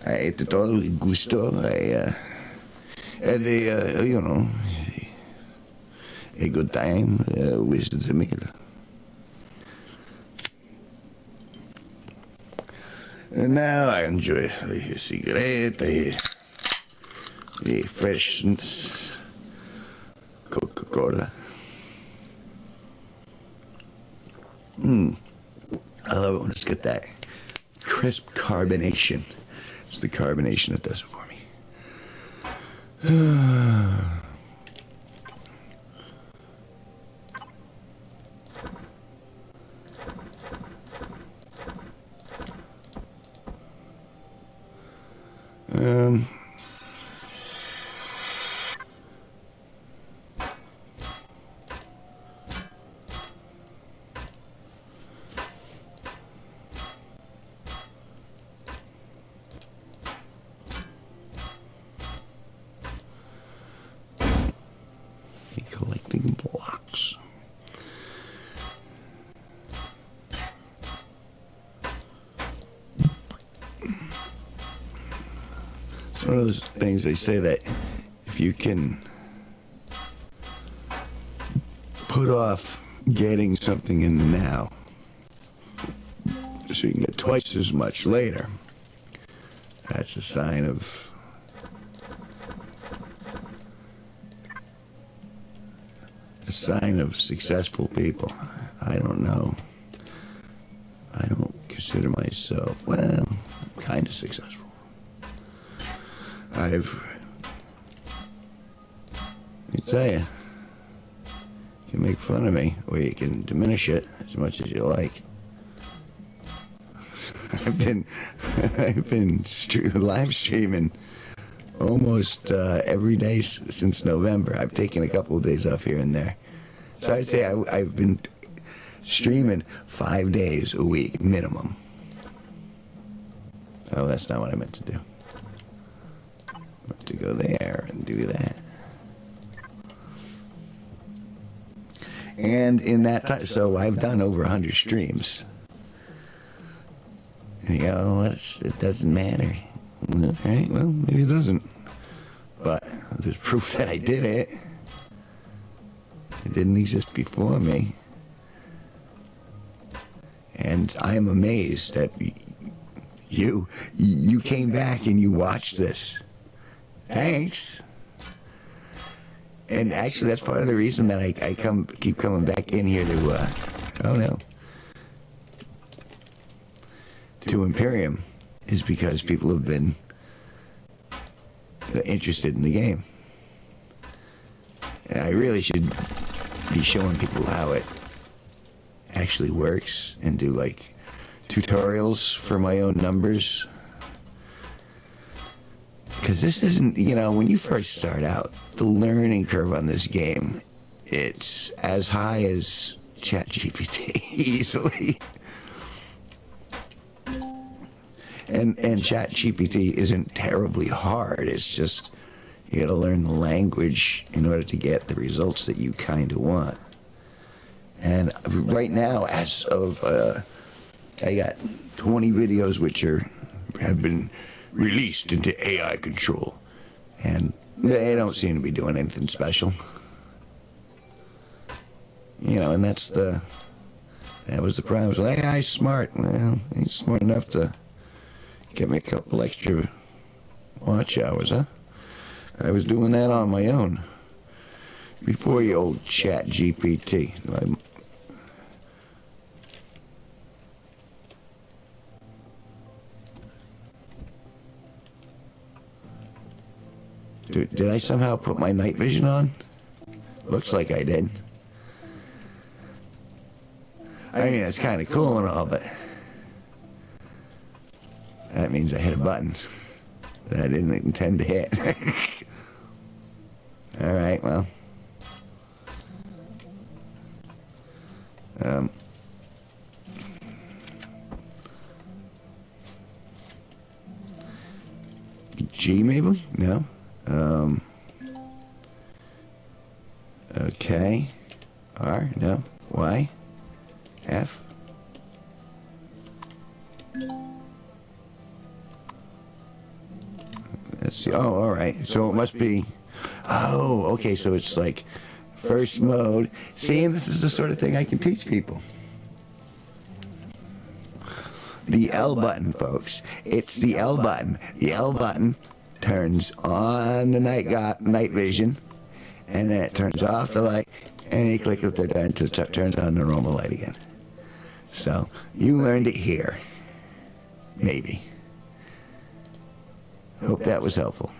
I ate it all with gusto. I had a good time with the meal. And now I enjoy a cigarette, a fresh Coca-Cola. I love it when it's got that crisp carbonation. It's the carbonation that does it for me. Collecting blocks. It's one of those things they say that if you can put off getting something in the now so you can get twice as much later, that's a sign of successful people. I don't know. I don't consider myself, well, kind of successful. Let me tell you, you can make fun of me, or you can diminish it as much as you like. I've been live streaming almost every day since November. I've taken a couple of days off here and there. So I'd say I've been streaming 5 days a week, minimum. Oh, that's not what I meant to do. I meant to go there and do that. And in that time, so I've done over 100 streams. And you go, well, it doesn't matter. Okay, well, maybe it doesn't. But there's proof that I did it. It didn't exist before me. And I'm amazed that you came back and you watched this. Thanks. And actually, that's part of the reason that I keep coming back in here to Empyrion, is because people have been interested in the game. And I really should be showing people how it actually works and do like tutorials for my own numbers. Because this isn't, when you first start out, the learning curve on this game, it's as high as ChatGPT easily. And ChatGPT isn't terribly hard. It's just you got to learn the language in order to get the results that you kind of want. And right now, as of I got 20 videos which have been released into AI control, and they don't seem to be doing anything special. And that was the problem. So AI's smart. Well, he's smart enough to get me a couple extra watch hours, huh? I was doing that on my own before your old ChatGPT. Did I somehow put my night vision on? Looks like I did. I mean, it's kind of cool and all, but that means I hit a button that I didn't intend to hit. All right, well. G maybe? No. Okay. R? No. Y? F? Let's see. Oh, all right. So it must be. Oh, okay. So it's like first mode. See, this is the sort of thing I can teach people. The L button, folks. It's the L button. The L button turns on the night vision, and then it turns off the light, and you click it there until it turns on the normal light again. So you learned it here. Maybe. Hope that was helpful.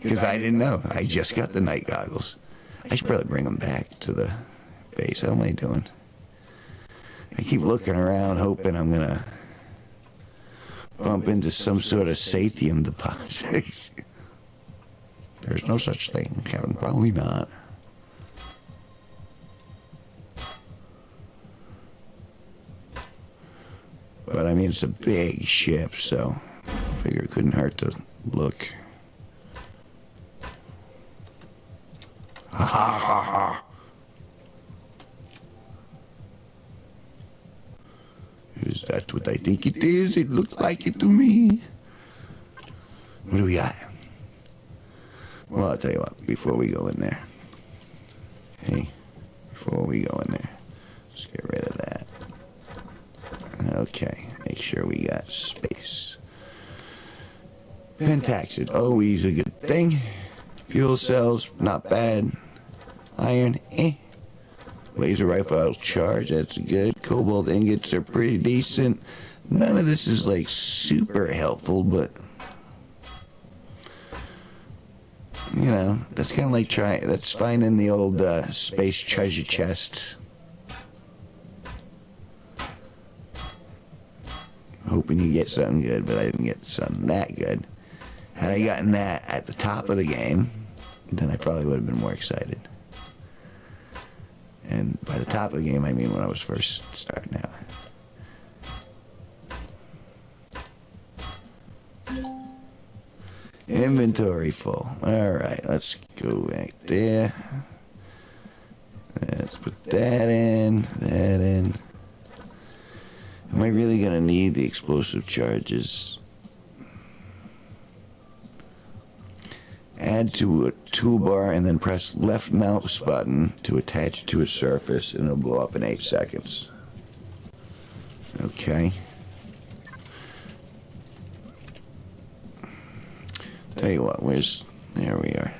Because I didn't know. I just got the night goggles. I should probably bring them back to the base. How am I doing? I keep looking around hoping I'm going to bump into some sort of sathium deposit. There's no such thing, Kevin. Probably not. But I mean, it's a big ship, so I figure it couldn't hurt to look. Ha ha ha ha. Is that what I think it is? It looks like it to me. What do we got? Well, I'll tell you what, before we go in there. Hey, before we go in there, let's get rid of that. Okay, make sure we got space. Pentaxid, always a good thing. Fuel cells, not bad. Iron, Laser rifle charge, that's good. Cobalt ingots are pretty decent. None of this is like super helpful, but you know, that's kind of like that's finding the old space treasure chest. Hoping you get something good, but I didn't get something that good. Had I gotten that at the top of the game, then I probably would have been more excited. And by the top of the game, I mean when I was first starting out. Inventory full. Alright, let's go back there. Let's put that in, that in. Am I really going to need the explosive charges? Add to a toolbar and then press left mouse button to attach it to a surface and it'll blow up in 8 seconds. Okay. Tell you what, there we are.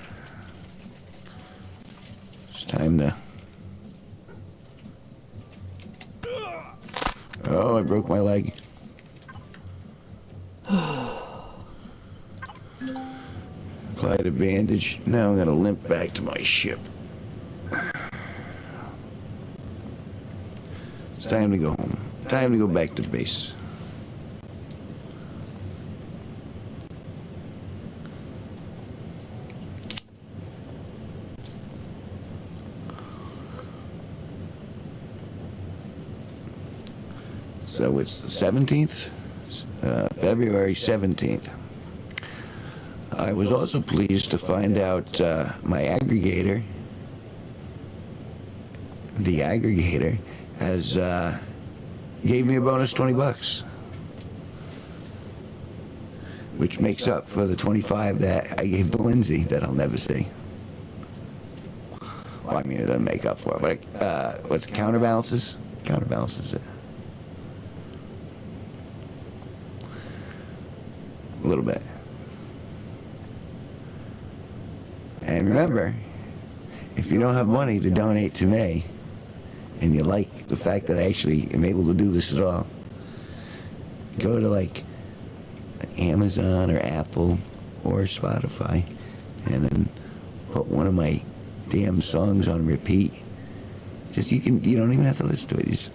It's time to... Oh, I broke my leg. Applied a bandage. Now I'm going to limp back to my ship. It's time to go home. Time to go back to base. So it's the 17th, February 17th. I was also pleased to find out my aggregator, the aggregator, has gave me a bonus $20, which makes up for the 25 that I gave to Lindsay that I'll never see. Well, I mean, it doesn't make up for it, but what's it, counterbalances? Counterbalances it. A little bit. And remember, if you don't have money to donate to me, and you like the fact that I actually am able to do this at all, go to like Amazon or Apple or Spotify, and then put one of my damn songs on repeat. You don't even have to listen to it. Just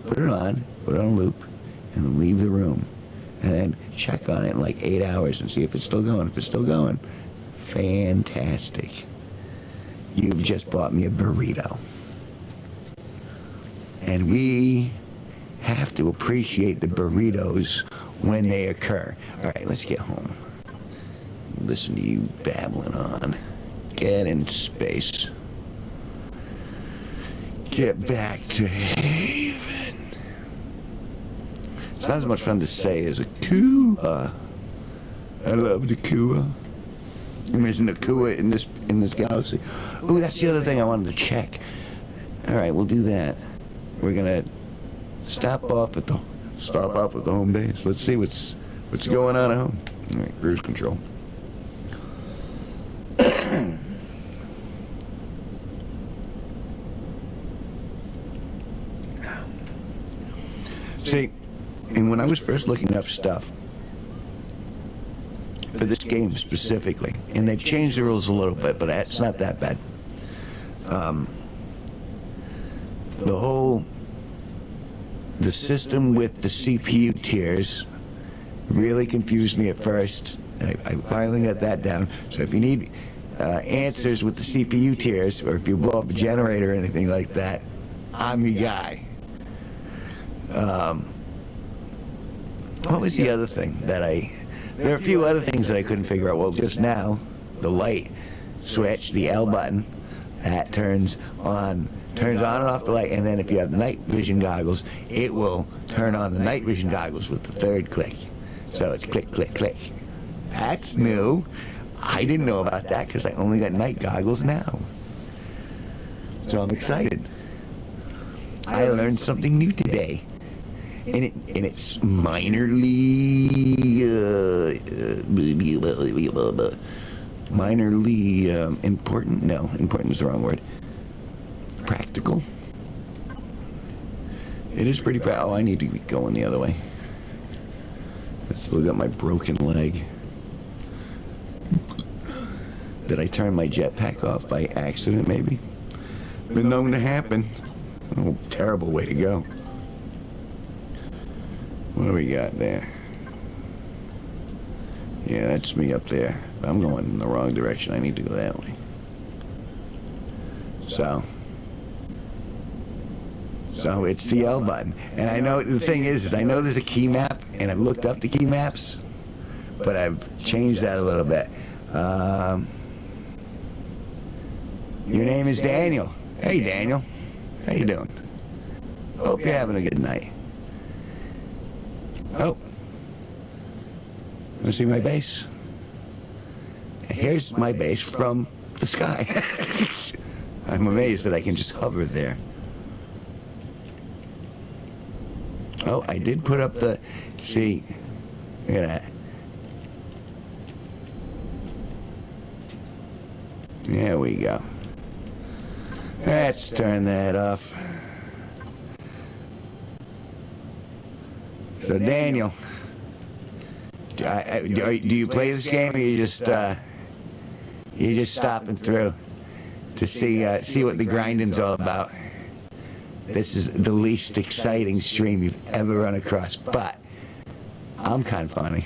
put it on loop, and then leave the room, and then check on it in like 8 hours and see if it's still going. If it's still going, fantastic. You've just bought me a burrito. And we have to appreciate the burritos when they occur. All right, let's get home. Listen to you babbling on. Get in space. Get back to Haven. It's not as much fun to say as a Kua. I love the Kua. There's no Kua in this galaxy. Oh, that's the other thing I wanted to check. All right, we'll do that. We're gonna stop off at the home base. Let's see what's going on at home. All right, cruise control. See, and when I was first looking up stuff for this game specifically, and they've changed the rules a little bit, but it's not that bad. The system with the CPU tiers really confused me at first. I finally got that down. So if you need answers with the CPU tiers, or if you blow up a generator or anything like that, I'm your guy. What was the other thing that there are a few other things that I couldn't figure out. Well, just now, the light switch, the L button, that turns on and off the light, and then if you have the night vision goggles, it will turn on the night vision goggles with the third click. So it's click, click, click. That's new. I didn't know about that because I only got night goggles now. So I'm excited. I learned something new today. And it's minorly important. No, important is the wrong word. Practical. It is pretty practical. Oh, I need to be going the other way. I still got my broken leg. Did I turn my jetpack off by accident, maybe? Been known to happen. Oh, terrible way to go. What do we got there? Yeah, that's me up there. I'm going in the wrong direction. I need to go that way. So it's the L button. And I know the thing is I know there's a key map, and I've looked up the key maps, but I've changed that a little bit. Your name is Daniel. Hey, Daniel. How you doing? Hope you're having a good night. Oh. Want to see my base? Here's my base from the sky. I'm amazed that I can just hover there. Oh, I did put up the... See, look at that. There we go. Let's turn that off. So, Daniel, do you play this game, or you just stopping through to see what the grinding's all about? This is the least exciting stream you've ever run across, but I'm kind of funny.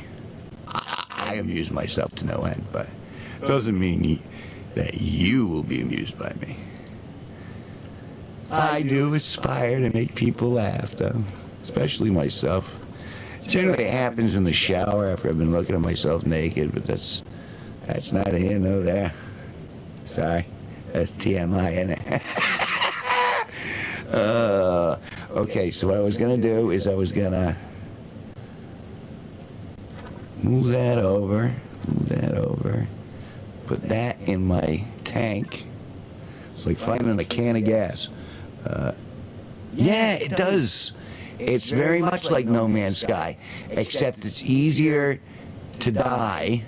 I amuse myself to no end, but doesn't mean that you will be amused by me. I do aspire to make people laugh, though, especially myself. Generally, it happens in the shower after I've been looking at myself naked, but that's not here nor there. Sorry, that's TMI, isn't it? Okay, so what I was gonna do is I was gonna move that over, put that in my tank. It's like finding a can of gas. Yeah, it does. It's very much like No Man's Sky, except it's easier to die,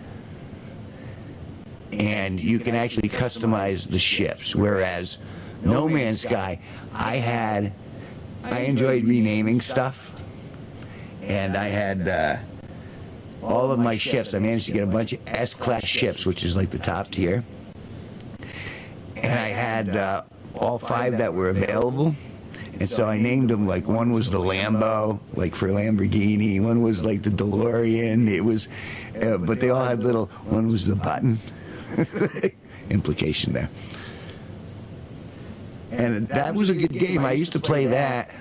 and you can actually customize the ships, whereas No Man's Sky, I enjoyed renaming stuff, and I had all of my ships. I managed to get a bunch of S-class ships, which is like the top tier. And I had all 5 that were available. And so I named them, like, one was the Lambo, like for Lamborghini. One was like the DeLorean. It was, but they all had little, one was the button. Implication there. And that was a good game. I used to play that.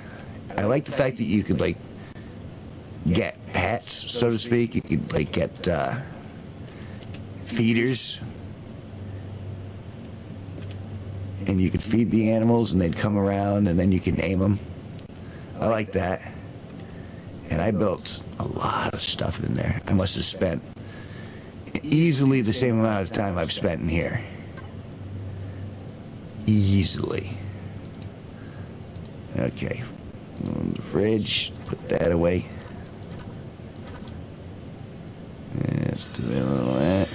I like the fact that you could, like, get pets, so to speak. You could, like, get feeders. And you could feed the animals and they'd come around and then you could name them. I like that. And I built a lot of stuff in there. I must have spent easily the same amount of time I've spent in here. Easily. Okay. The fridge, put that away. Let's do that.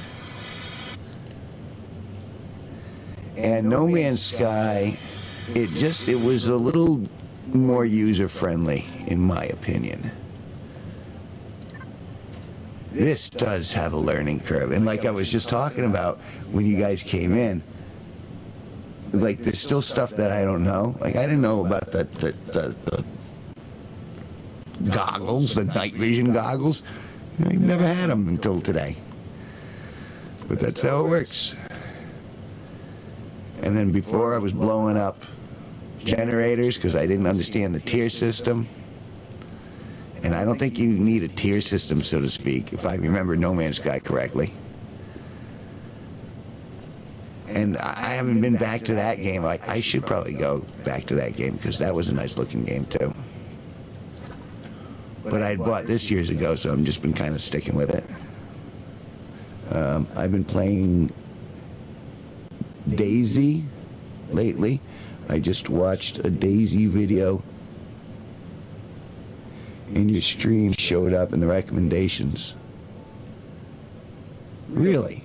And No Man's Sky, it was a little more user-friendly, in my opinion. This does have a learning curve, and like I was just talking about when you guys came in, like there's still stuff that I don't know. Like I didn't know about the goggles, the night vision goggles. I never had them until today. But that's how it works. And then before I was blowing up generators because I didn't understand the tier system. And I don't think you need a tier system, so to speak, if I remember No Man's Sky correctly. And I haven't been back to that game. I should probably go back to that game because that was a nice looking game too. But I had bought this years ago, so I've just been kind of sticking with it. I've been playing Daisy lately. I just watched a Daisy video and your stream showed up in the recommendations. Really?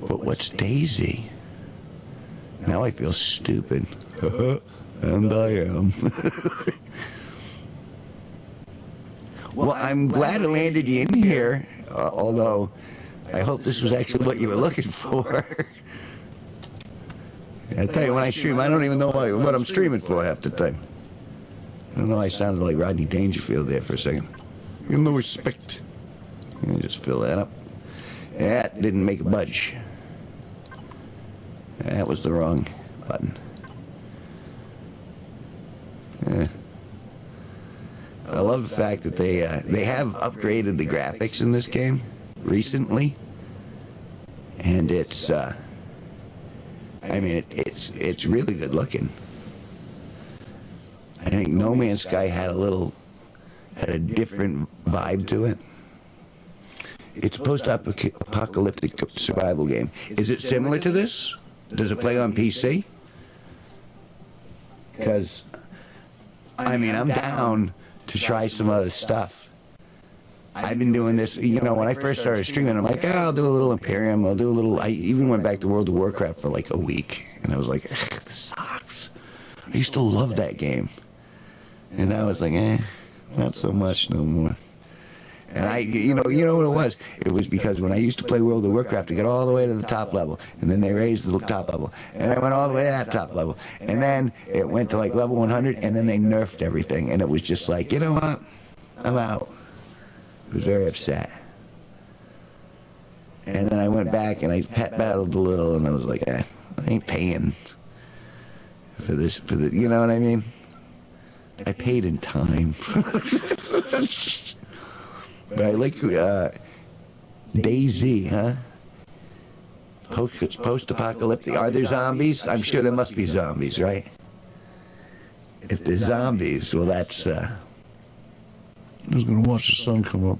But what's Daisy? Now I feel stupid. And I am. Well, I'm glad I landed you in here, although I hope this was actually what you were looking for. I tell you, when I stream, I don't even know what I'm streaming for half the time. I don't know, I sounded like Rodney Dangerfield there for a second. You no respect. Just fill that up. That didn't make a budge. That was the wrong button. I love the fact that they have upgraded the graphics in this game recently, and it's it's really good looking. I think No Man's Sky had a different vibe to it. It's a post-apocalyptic survival game. Is it similar to this? Does it play on PC? Because I'm down to try some other stuff. I've been doing this, when I first started streaming, I'm like, I'll do a little Empyrion, I even went back to World of Warcraft for like a week, and I was like, this sucks. I used to love that game. And now it's like, not so much no more. And you know what it was? It was because when I used to play World of Warcraft, I got all the way to the top level, and then they raised the top level, and I went all the way to that top level, and then it went to like level 100, and then they nerfed everything, and it was just like, you know what? I'm out. I was very upset. And then I went back and I pet battled a little, and I was like, I ain't paying for this, you know what I mean? I paid in time. But I like Daisy, huh? Post-apocalyptic. Are there zombies? I'm sure there must be zombies, right? If there's zombies, well, that's... I was going to watch the sun come up.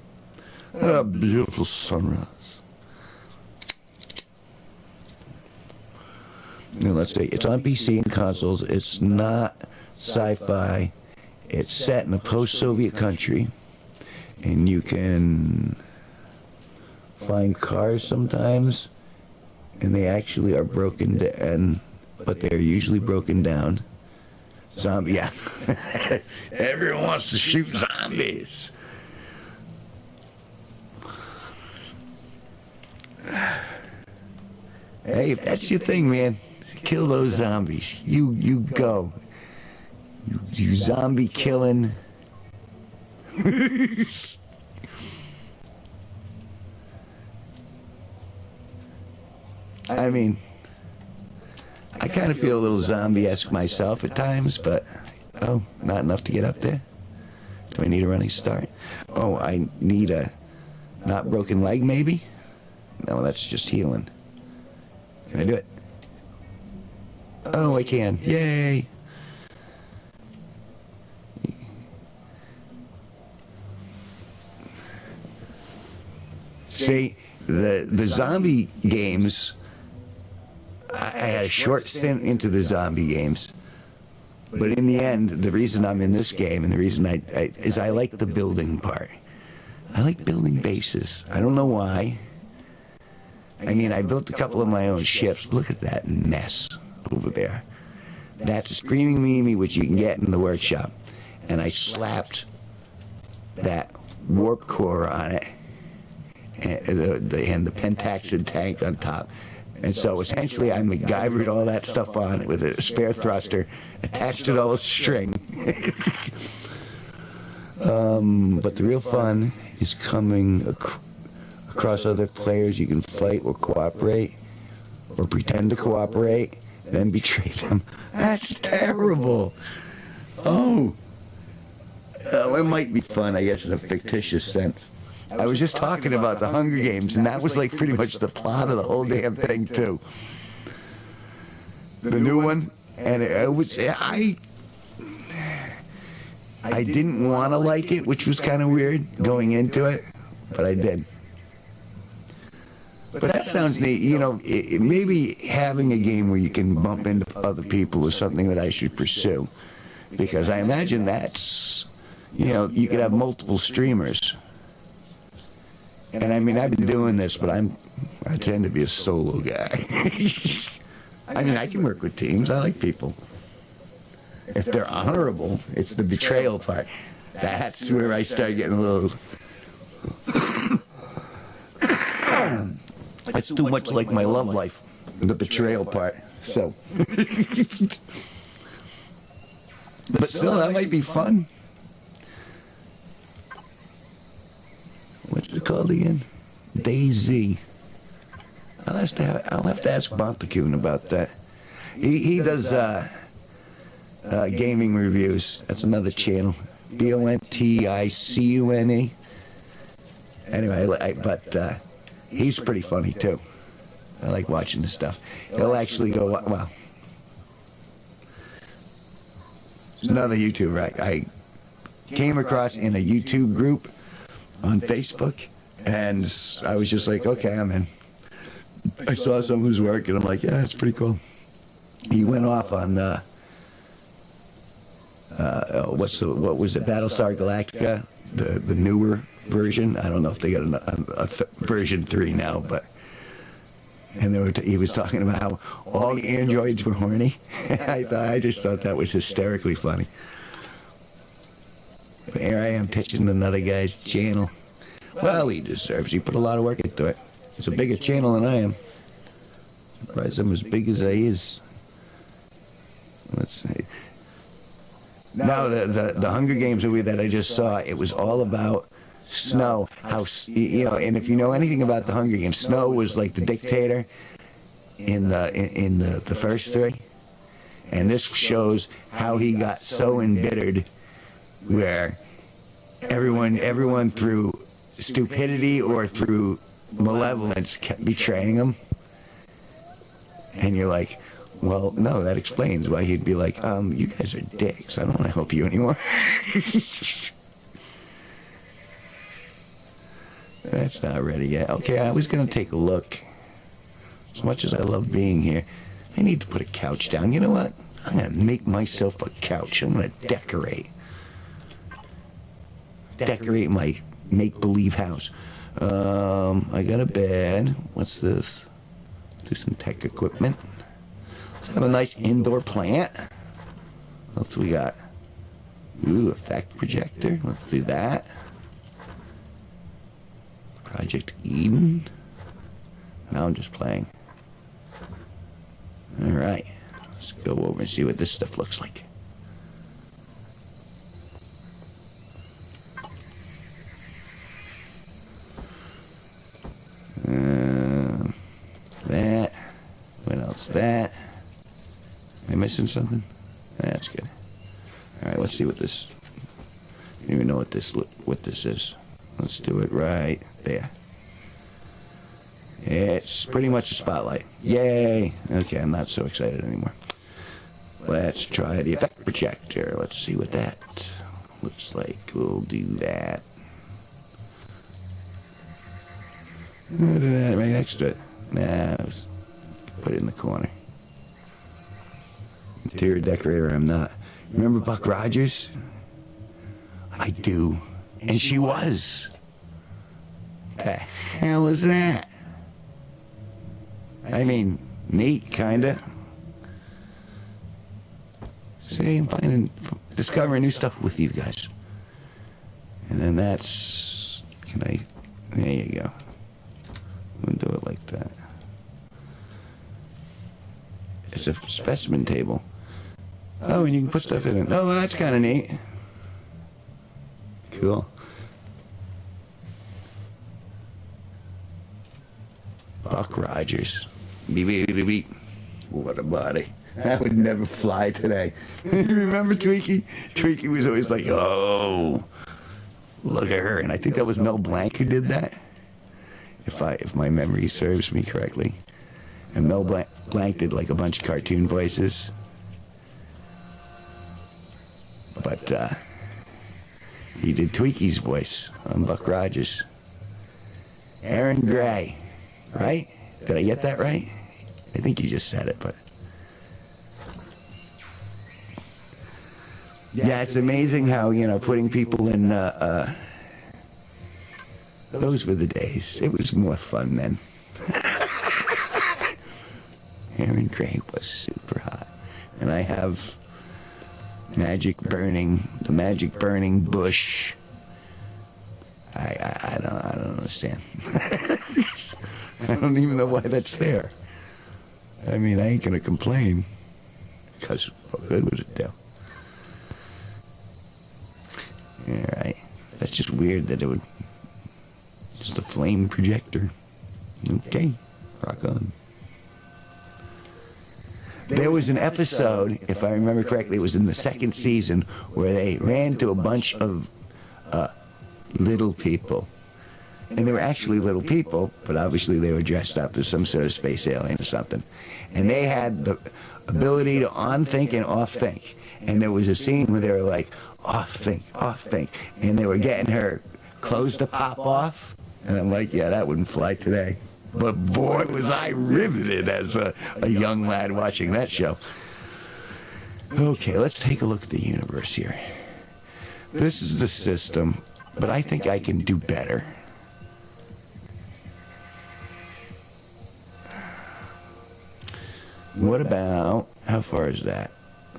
A beautiful sunrise. Now, let's see. It's on PC and consoles. It's not sci-fi. It's set in a post-Soviet country. And you can find cars sometimes, and they actually are broken down, but they're usually broken down. Zombie, yeah. Everyone wants to shoot zombies. Hey, if that's your thing, man, kill those zombies. You go. You zombie killing. I mean, I kind of feel a little zombie-esque myself at times, but, oh, not enough to get up there? Do I need a running start? Oh, I need a not broken leg, maybe? No, that's just healing. Can I do it? Oh, I can. Yay! See, the zombie games, I had a short stint into the zombie games, but in the end, the reason I'm in this game and the reason is I like the building part. I like building bases. I don't know why. I mean, I built a couple of my own ships. Look at that mess over there. That's a Screaming Mimi, which you can get in the workshop. And I slapped that warp core on it and the pentaxid tank on top. And so essentially I MacGyvered all that stuff on it with a spare thruster, attached it all with string. But the real fun is coming across other players. You can fight or cooperate or pretend to cooperate, then betray them. That's terrible. Oh, it might be fun, I guess, in a fictitious sense. I was just talking about the Hunger Games, and that was like pretty much the plot of the whole damn thing, too. The new one, and it was, I didn't want to like it, which was kind of weird going into it, but I did. But that sounds neat. You know, maybe having a game where you can bump into other people is something that I should pursue, because I imagine that's, you know, you could have multiple streamers. And I mean, I've been doing this, but I tend to be a solo guy. I mean, I can work with teams. I like people. If they're honorable, it's the betrayal part. That's where I start getting a little... It's too much like my love life, the betrayal part. So... But still, that might be fun. What's it called again? DayZ. I'll have to ask Bontacoon about that. He does gaming reviews. That's another channel. Bonticune. Anyway, but he's pretty funny too. I like watching this stuff. He'll actually go, well, another YouTuber I came across in a YouTube group on Facebook, and I was just like, okay, I'm in. I saw some of his work, and I'm like, yeah, it's pretty cool. He went off on what was it, Battlestar Galactica, the newer version. I don't know if they got a version 3 now, but and he was talking about how all the androids were horny. I just thought that was hysterically funny. But here I am pitching another guy's channel. Well, he deserves. He put a lot of work into it. It's a bigger channel than I am. Surprised I'm as big as he is. Let's see. Now the Hunger Games movie that I just saw, it was all about Snow. How, you know, and if you know anything about the Hunger Games, Snow was like the dictator in the first 3, and this shows how he got so embittered, where everyone through stupidity or through malevolence kept betraying him. And you're like, well, no, that explains why he'd be like, you guys are dicks. I don't want to help you anymore. That's not ready yet. Okay, I was going to take a look. As much as I love being here, I need to put a couch down. You know what? I'm going to make myself a couch. I'm going to decorate my make-believe house. I got a bed. What's this? Do some tech equipment. Let's have a nice indoor plant. What else we got? Ooh, effect projector. Let's do that. Project Eden. Now I'm just playing. Alright. Let's go over and see what this stuff looks like. That. What else? That. Am I missing something? That's good. Alright, let's see what this... I don't even know what this is. Let's do it right there. It's pretty much a spotlight. Yay! Okay, I'm not so excited anymore. Let's try the effect projector. Let's see what that looks like. We'll do that. I'll do that right next to it. Nah, let's put it in the corner. Interior decorator, I'm not. Remember Buck Rogers? I do. And she was. The hell is that? I mean, neat, kinda. See, I'm discovering new stuff with you guys. And then that's, there you go. We'll do it like that. It's a specimen table. Oh, and you can put stuff in it. Oh, well, that's kind of neat. Cool. Buck Rogers. Beep, beep, beep, beep. What a body. That would never fly today. You remember Tweaky? Tweaky was always like, oh, look at her. And I think that was Mel Blanc who did that, if my memory serves me correctly. And Mel Blanc did like a bunch of cartoon voices. But he did Tweaky's voice on Buck Rogers. Aaron Gray, right? Did I get that right? I think you just said it, but... Yeah, it's amazing how, putting people in, those were the days. It was more fun then. Aaron Gray was super hot. And I have the magic burning bush. I don't understand. I don't even know why that's there. I mean, I ain't gonna complain, because what good would it do? Alright. That's just weird that it would... Just a flame projector. Okay. Rock on. There was an episode, if I remember correctly, it was in the second season, where they ran to a bunch of little people. And they were actually little people, but obviously they were dressed up as some sort of space alien or something. And they had the ability to on-think and off-think. And there was a scene where they were like, off-think, off-think. And they were getting her clothes to pop off. And I'm like, yeah, that wouldn't fly today. But boy, was I riveted as a young lad watching that show. Okay, let's take a look at the universe here. This is the system, but I think I can do better. What about, how far is that?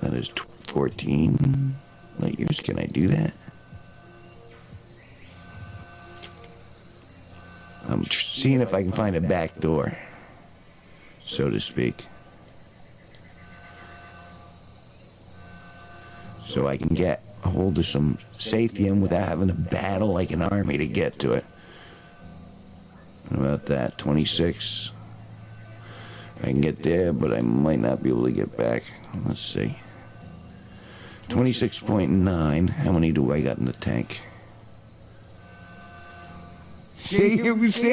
That is 14 light years. Can I do that? I'm seeing if I can find a back door, so to speak. So I can get a hold of some Sathium without having to battle like an army to get to it. What about that? 26. I can get there, but I might not be able to get back. Let's see. 26.9. How many do I got in the tank? See,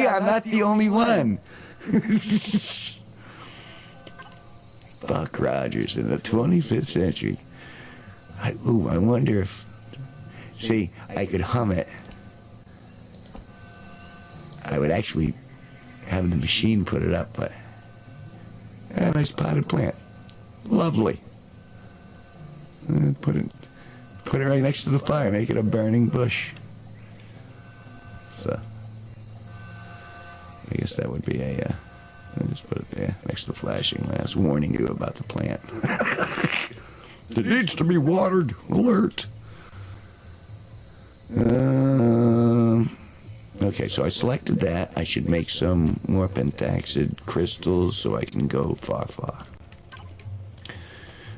I'm not the only one. Buck Rogers in the 25th century. I wonder if... See, I could hum it. I would actually have the machine put it up, but... A nice potted plant. Lovely. Put it right next to the fire. Make it a burning bush. So... I guess that would be a, just put it there next to the flashing glass, warning you about the plant. It needs to be watered. Alert. Okay, so I selected that. I should make some more pentaxid crystals so I can go far, far.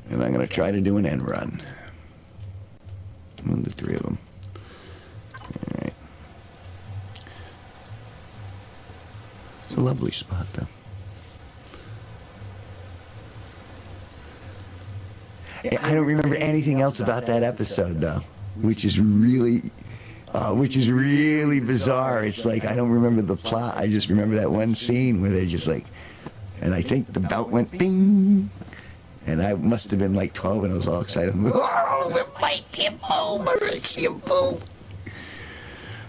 And I'm going to try to do an end run. 1 to 3 of them. All right. It's a lovely spot, though. I don't remember anything else about that episode, though, which is really bizarre. It's like I don't remember the plot. I just remember that one scene where they're just like, and I think the belt went bing, and I must have been like 12, and I was all excited.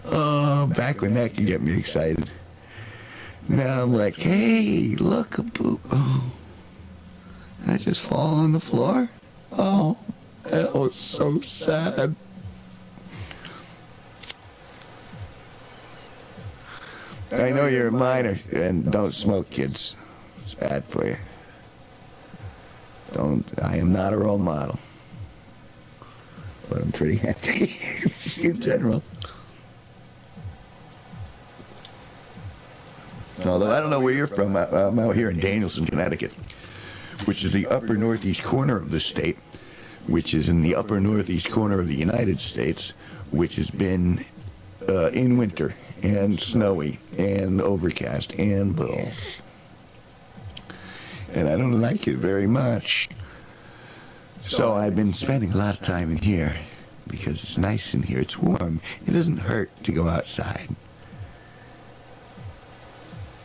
Oh, back when that could get me excited. Now I'm like, hey, look, a poop. Oh, I just fall on the floor. Oh, that was so sad. I know you're a minor, and don't smoke, kids. It's bad for you. I am not a role model. But I'm pretty happy in general. Although I don't know where you're from. I'm out here in Danielson, Connecticut, which is the upper northeast corner of the state, which is in the upper northeast corner of the United States, which has been in winter and snowy and overcast and both. And I don't like it very much. So I've been spending a lot of time in here because it's nice in here. It's warm. It doesn't hurt to go outside.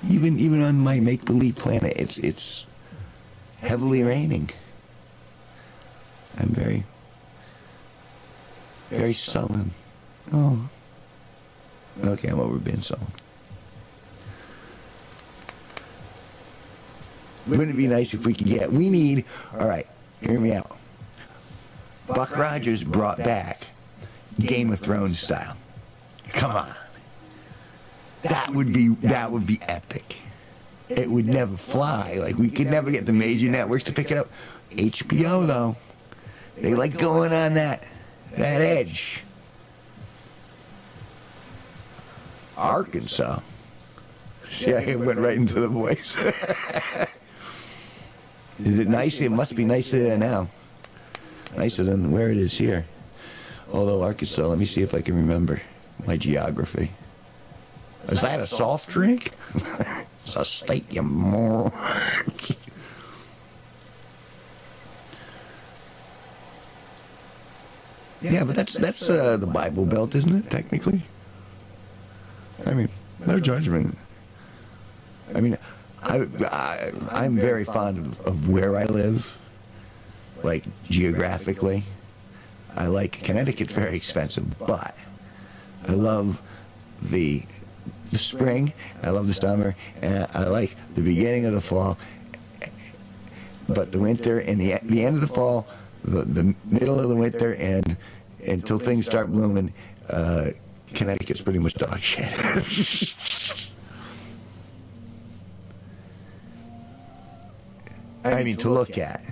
Even on my make-believe planet, it's heavily raining. I'm very, very sullen. Oh. Okay, I'm over being sullen. Wouldn't it be nice if we could get... We need... All right, hear me out. Buck Rogers brought back Game of Thrones style. Come on. That would be epic. It would never fly. Like, we could never get the major networks to pick it up. HBO, though, they like going on that edge. Arkansas. See, I went right into the voice. Is it nice? It must be nicer there now. Nicer than where it is here. Although Arkansas, let me see if I can remember my geography. Is that a soft drink? It's a state, you moron. Yeah, but that's the Bible Belt, isn't it, technically? I mean, no judgment. I mean, I'm very fond of where I live, like, geographically. I like Connecticut's very expensive, but I love the spring, I love the summer, and I like the beginning of the fall, but the winter and the end of the fall, the middle of the winter, and until things start blooming, Connecticut's pretty much dog shit. I mean, to look at.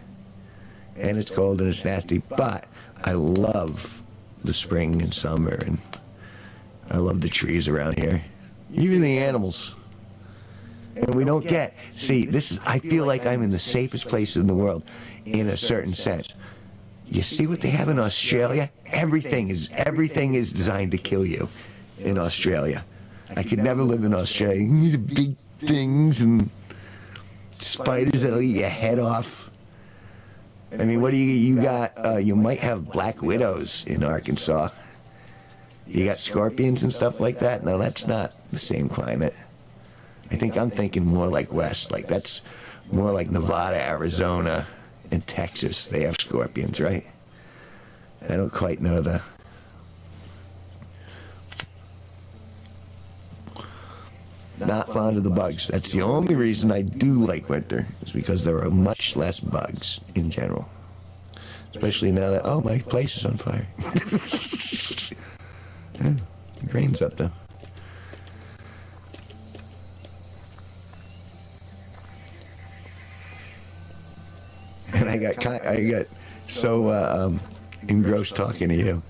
And it's cold and it's nasty, but I love the spring and summer, and I love the trees around here. Even the animals. And we don't get... See, I feel like I'm in the safest place in the world, in a certain sense. You see what they have in Australia? Everything is designed to kill you in Australia. I could never live in Australia. These big things and spiders that'll eat your head off. I mean, what do you got? You might have black widows in Arkansas. You got scorpions and stuff like that? No, that's not the same climate. I think I'm thinking more like west. Like, that's more like Nevada, Arizona, and Texas. They have scorpions, right? I don't quite know the... Not fond of the bugs. That's the only reason I do like winter, is because there are much less bugs in general. Especially now that, oh, my place is on fire. Yeah, the grain's up though. And I got so engrossed talking to you.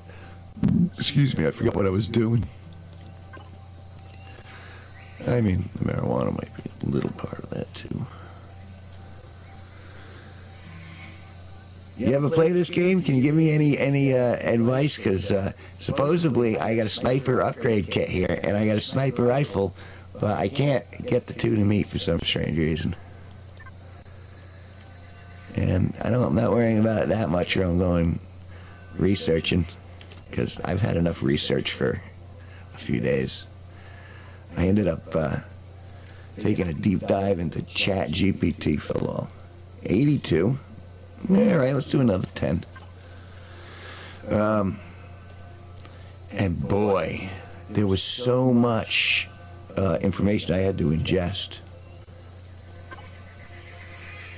Excuse me, I forgot what I was doing. I mean, the marijuana might be a little part of that too. You ever play this game? Can you give me any advice? Because supposedly I got a sniper upgrade kit here, and I got a sniper rifle, but I can't get the two to meet for some strange reason. And I'm not worrying about it that much, or I'm going researching, because I've had enough research for a few days. I ended up taking a deep dive into Chat GPT for a while. 82. All right, let's do another 10. And boy, there was so much information I had to ingest.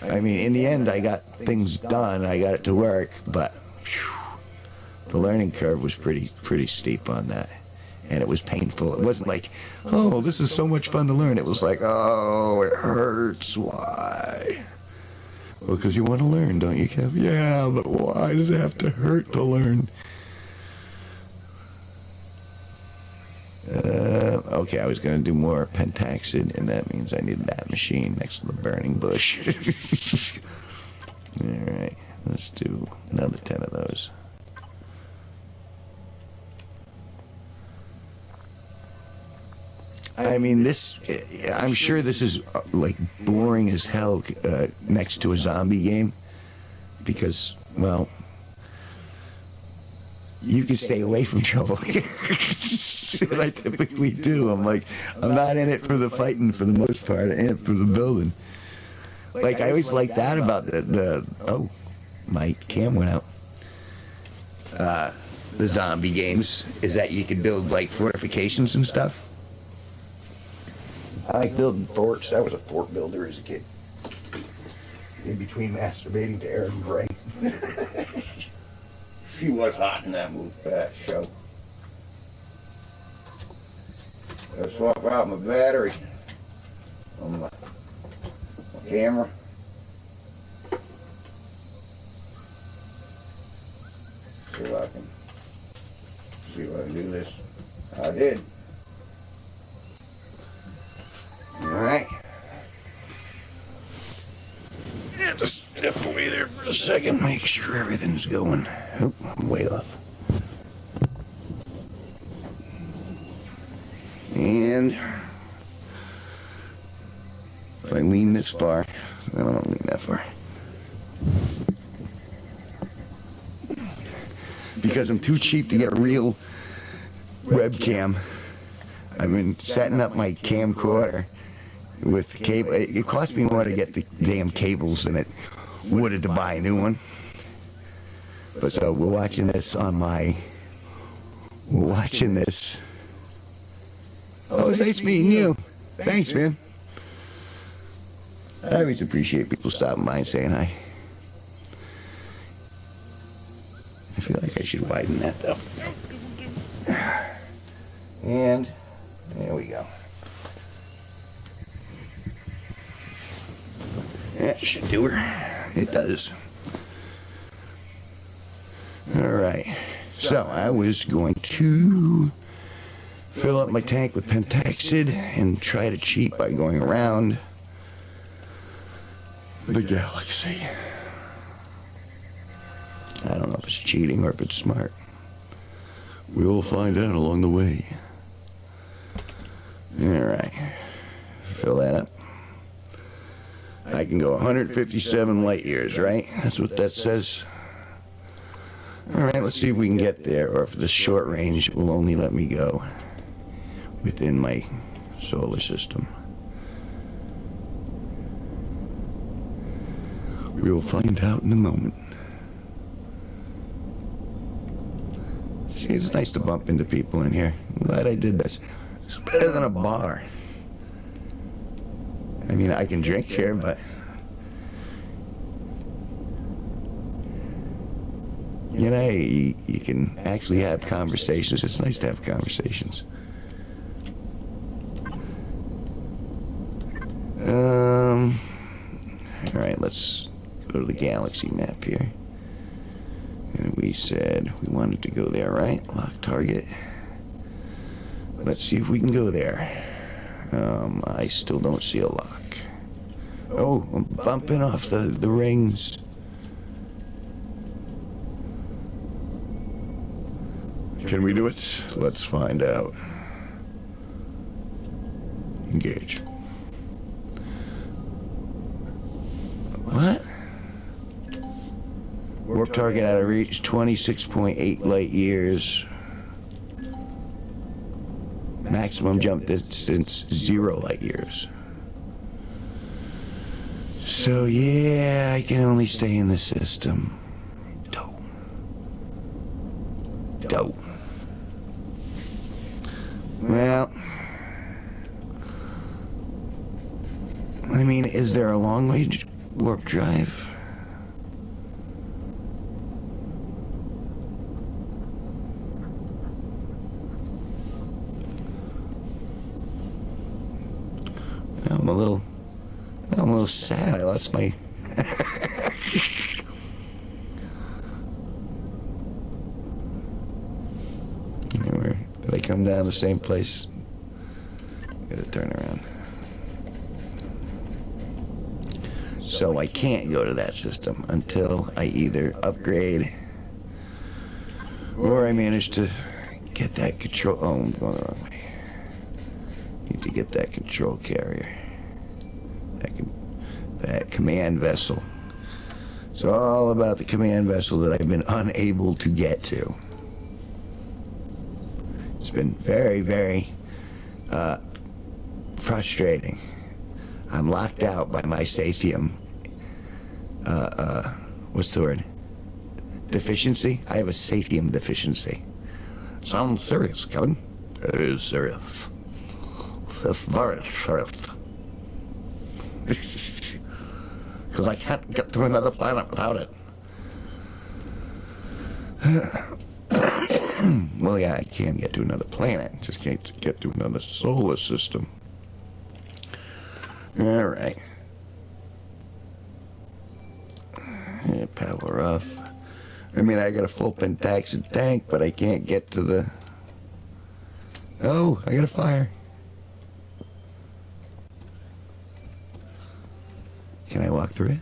I mean, in the end, I got things done. I got it to work, but whew, the learning curve was pretty steep on that. And it was painful. It wasn't like, oh, this is so much fun to learn. It was like, oh, it hurts. Why? Well, because you want to learn, don't you, Kev? Yeah, but why does it have to hurt to learn? Okay, I was going to do more pentaxid, and that means I needed that machine next to the burning bush. All right, let's do another 10 of those. I mean, I'm sure this is like boring as hell next to a zombie game, because, well, you can stay away from trouble here. And I typically do. I'm not in it for the fighting for the most part. I'm in it for the building. Like, I always like that about oh, my cam went out. The zombie games is that you can build, like, fortifications and stuff. I like building forts. I was a fort builder as a kid. In between masturbating to Aaron Gray. She was hot in that show. Gotta swap out my battery on my camera. See if I can do this. I did. Alright. Yeah, just step away there for a second, make sure everything's going. Oh, I'm way off. And if I lean this far, I don't lean that far. Because I'm too cheap to get a real webcam. I've been setting up my camcorder with cable. It cost me more to get the damn cables than it would to buy a new one. But so we're watching this on my. We're watching this. Oh, it's nice meeting you. Thanks, man. I always appreciate people stopping by and saying hi. I feel like I should widen that though. And there we go. That should do her. It does. Alright. So I was going to fill up my tank with pentaxid and try to cheat by going around the galaxy. I don't know if it's cheating or if it's smart. We will find out along the way. Alright. Fill that up. I can go 157 light years, right? That's what that says. Alright, let's see if we can get there, or if the short range will only let me go within my solar system. We will find out in a moment. See, it's nice to bump into people in here. I'm glad I did this. It's better than a bar. I mean, I can drink here, but you know, you can actually have conversations. It's nice to have conversations. All right, let's go go to the galaxy map here. And we said we wanted to go there, right? Lock target. Let's see if we can go there. I still don't see a lock. Oh, I'm bumping off the rings. Can we do it? Let's find out. Engage. What? Warp target out of reach, 26.8 light years. Maximum jump distance, 0 light years. So yeah, I can only stay in the system. Dope. Dope. Well, I mean, is there a long-range warp drive? I'm a little sad. I lost my. Did I come down the same place? Gotta turn around. So I can't go to that system until I either upgrade or I manage to get that control. Oh, I'm going the wrong way. Need to get that control carrier. That command vessel. It's all about the command vessel that I've been unable to get to. It's been very, very frustrating. I'm locked out by my Sathium. What's the word? Deficiency? I have a Sathium deficiency. Sounds serious, Kevin. It is serious. It's very serious. Because I can't get to another planet without it. Well, yeah, I can get to another planet. Just can't get to another solar system. All right. Yeah, power off. I mean, I got a full pentaxid tank, but I can't get to the... Oh, I got a fire. Can I walk through it?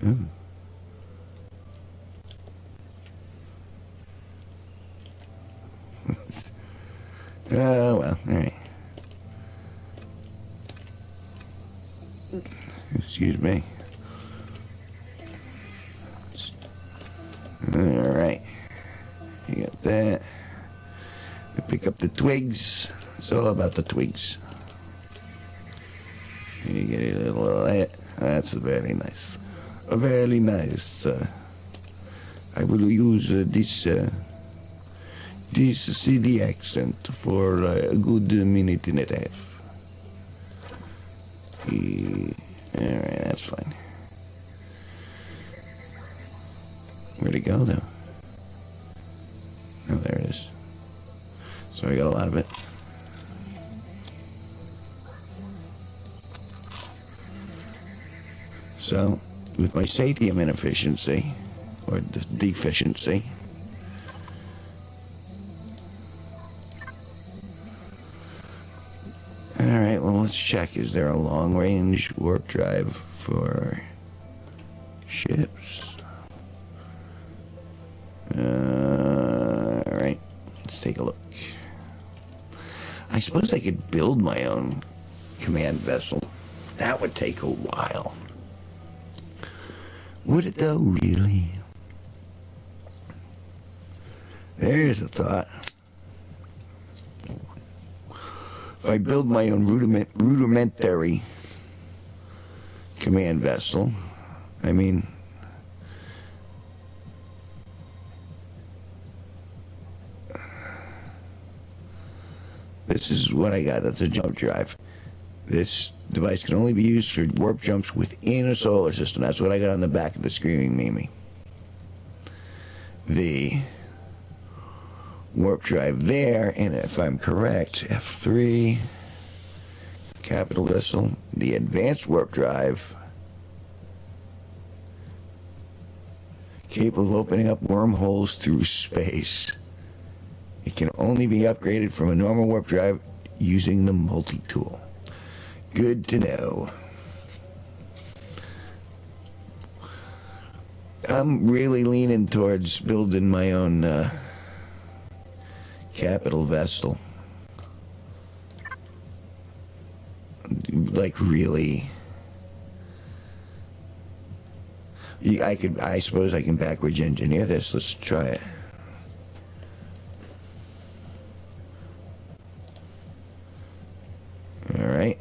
Ooh. Oh, well, alright. Excuse me. Alright. You got that. You pick up the twigs. It's all about the twigs. You get a little of that. That's very nice. Very nice. I will use this CD accent for a good minute and a half. Alright, that's fine. Where'd it go, though? Oh, there it is. So I got a lot of it. So, with my Sathium inefficiency, or deficiency, alright, well, let's check. Is there a long-range warp drive for ships? Alright, let's take a look. I suppose I could build my own command vessel. That would take a while. Would it though, really? There's a thought. If I build my own rudimentary command vessel, I mean, this is what I got. That's a jump drive. This device can only be used for warp jumps within a solar system. That's what I got on the back of the Screaming Mimi. The warp drive there, and if I'm correct, F3, capital vessel, the advanced warp drive capable of opening up wormholes through space. It can only be upgraded from a normal warp drive using the multi-tool. Good to know. I'm really leaning towards building my own capital vessel. Like, really. I suppose I can backwards engineer this. Let's try it. Alright.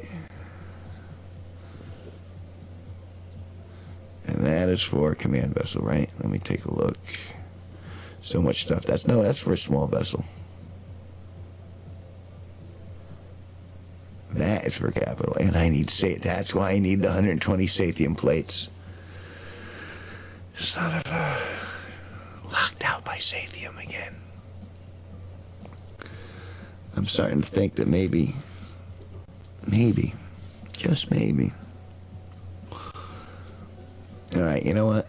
And that is for a command vessel, right? Let me take a look. So much stuff. That's for a small vessel. That is for capital. And I need that's why I need the 120 Sathium plates. Son of a... Locked out by Sathium again. I'm starting to think that maybe, just maybe. Alright, you know what?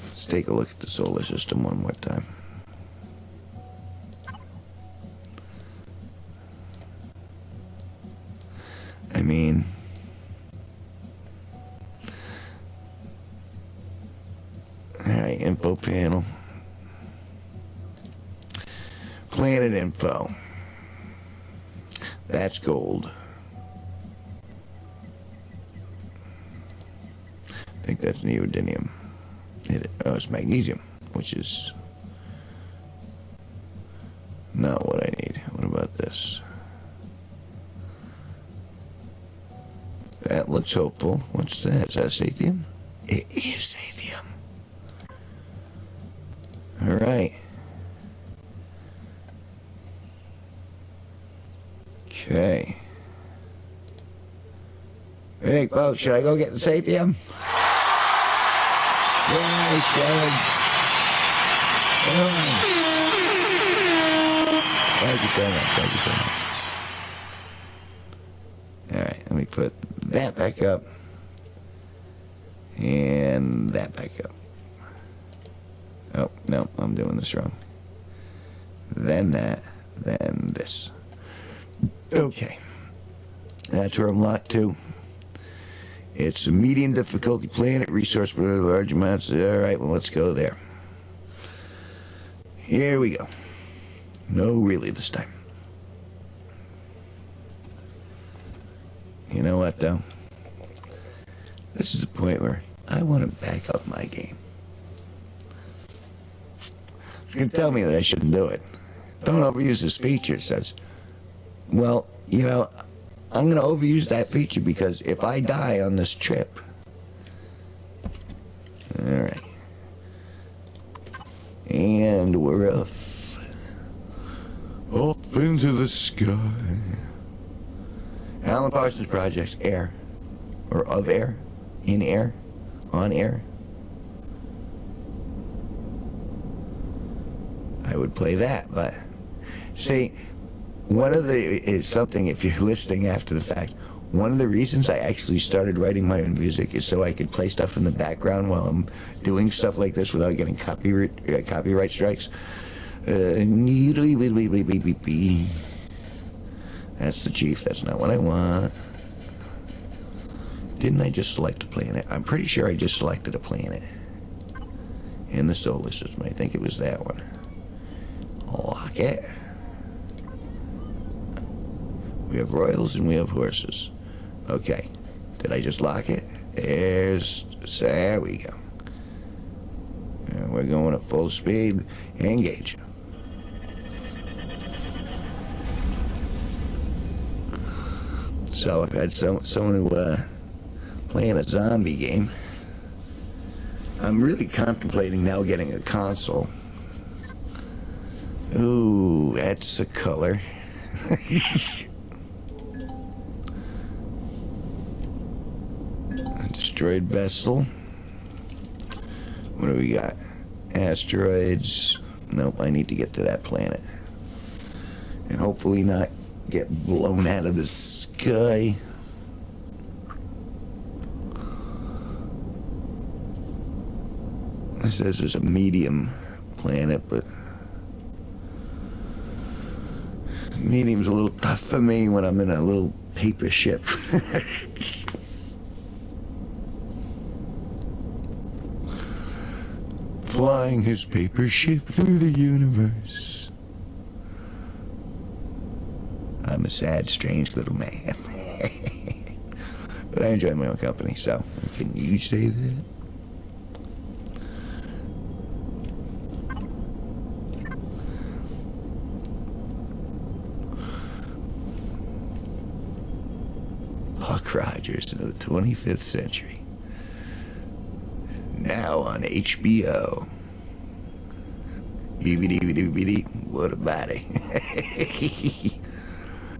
Let's take a look at the solar system one more time. I mean... Alright, info panel. Planet info. That's gold. I think that's neodymium. Oh, it's magnesium, which is not what I need. What about this? That looks hopeful. What's that? Is that Sathium? It is Sathium. All right. Okay. Hey, folks, should I go get the Sathium? Yeah, I should. Oh. Thank you so much. Thank you so much. Alright, let me put that back up. And that back up. Oh, no, I'm doing this wrong. Then that, then this. Okay. That's where I'm locked to. It's a medium difficulty planet, resource for large amounts. Alright, well, let's go there. Here we go. No, really, this time. You know what, though? This is the point where I want to back up my game. It's going to tell me that I shouldn't do it. Don't overuse this feature, it says. Well, you know, I'm going to overuse that feature because if I die on this trip... Alright. And we're off. Off into the sky. Alan Parsons Projects, air. Or of air. In air. On air. I would play that, but... See... One of the, is something, if you're listening after the fact, one of the reasons I actually started writing my own music is so I could play stuff in the background while I'm doing stuff like this without getting copyright strikes. That's the chief, that's not what I want. Didn't I just select a planet? I'm pretty sure I just selected a planet. In the solar system, I think it was that one. Lock it. We have royals and we have horses. Okay. Did I just lock it? There we go. And we're going at full speed. Engage. So I've had someone who playing a zombie game. I'm really contemplating now getting a console. Ooh, that's a color. Destroyed vessel. What do we got? Asteroids. Nope, I need to get to that planet. And hopefully not get blown out of the sky. It says it's a medium planet, but medium's a little tough for me when I'm in a little paper ship. Flying his paper ship through the universe. I'm a sad, strange little man. But I enjoy my own company, so can you say that? Buck Rogers in the 25th century. Now on HBO. What a body.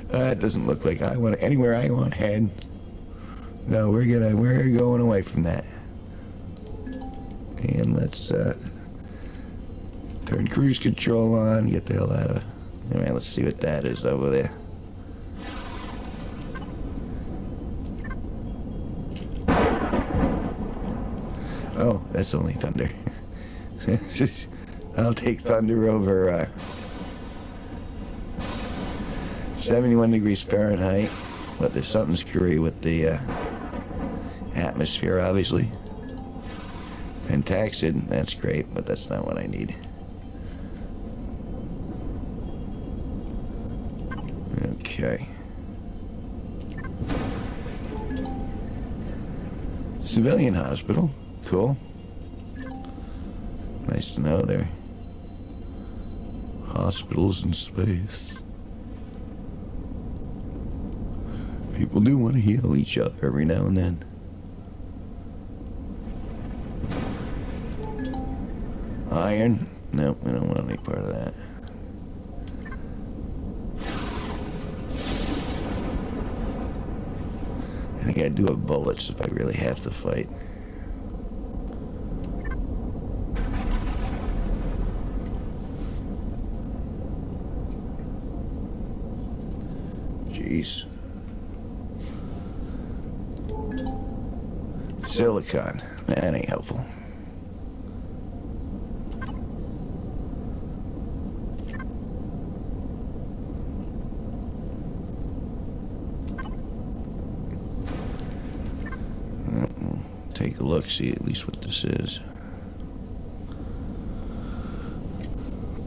That doesn't look like I want anywhere I want to head. No, we're going away from that. And let's turn cruise control on, get the hell out of. Man, let's see what that is over there. Oh, that's only thunder. I'll take thunder over 71 degrees Fahrenheit, but there's something screwy with the atmosphere, obviously. Pentaxid, that's great, but that's not what I need. Okay. Civilian hospital, cool. Nice to know there. Hospitals in space. People do want to heal each other every now and then. Iron? Nope, I don't want any part of that. I think I do have bullets if I really have to fight. Jeez. Silicon. That ain't helpful. Take a look, see at least what this is.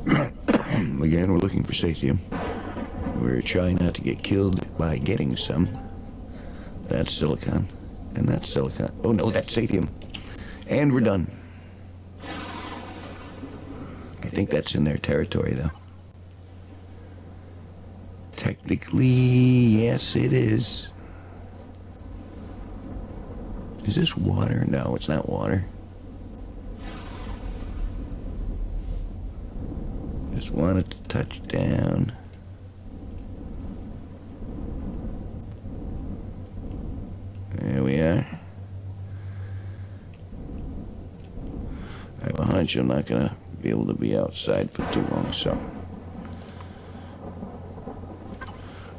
Again, we're looking for sathium. We're trying not to get killed by getting some. That's silicon. And that's silicon. Oh no, that's sathium. And we're done. I think that's in their territory, though. Technically, yes, it is. Is this water? No, it's not water. Just wanted to touch down. There we are. I have a hunch I'm not going to be able to be outside for too long, so.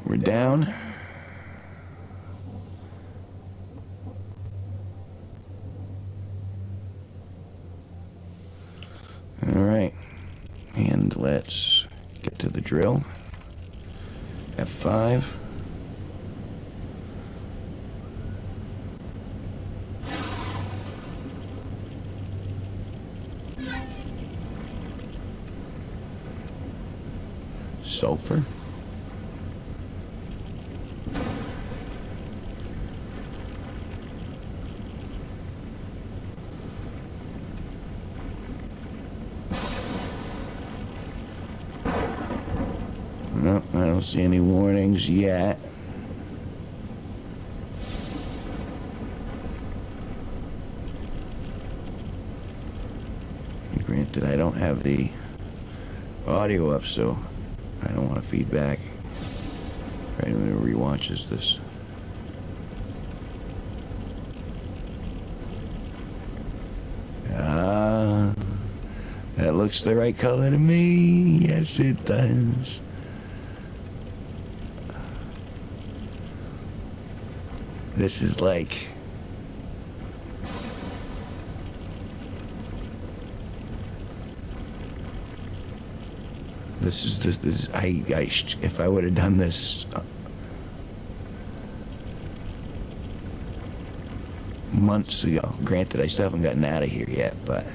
We're down. All right, and let's get to the drill. F5. Sulfur. No, I don't see any warnings yet. Granted, I don't have the audio up, so I don't want to feedback for anyone who rewatches this. That looks the right color to me. Yes, it does. This is like if I would have done this months ago, granted, I still haven't gotten out of here yet, but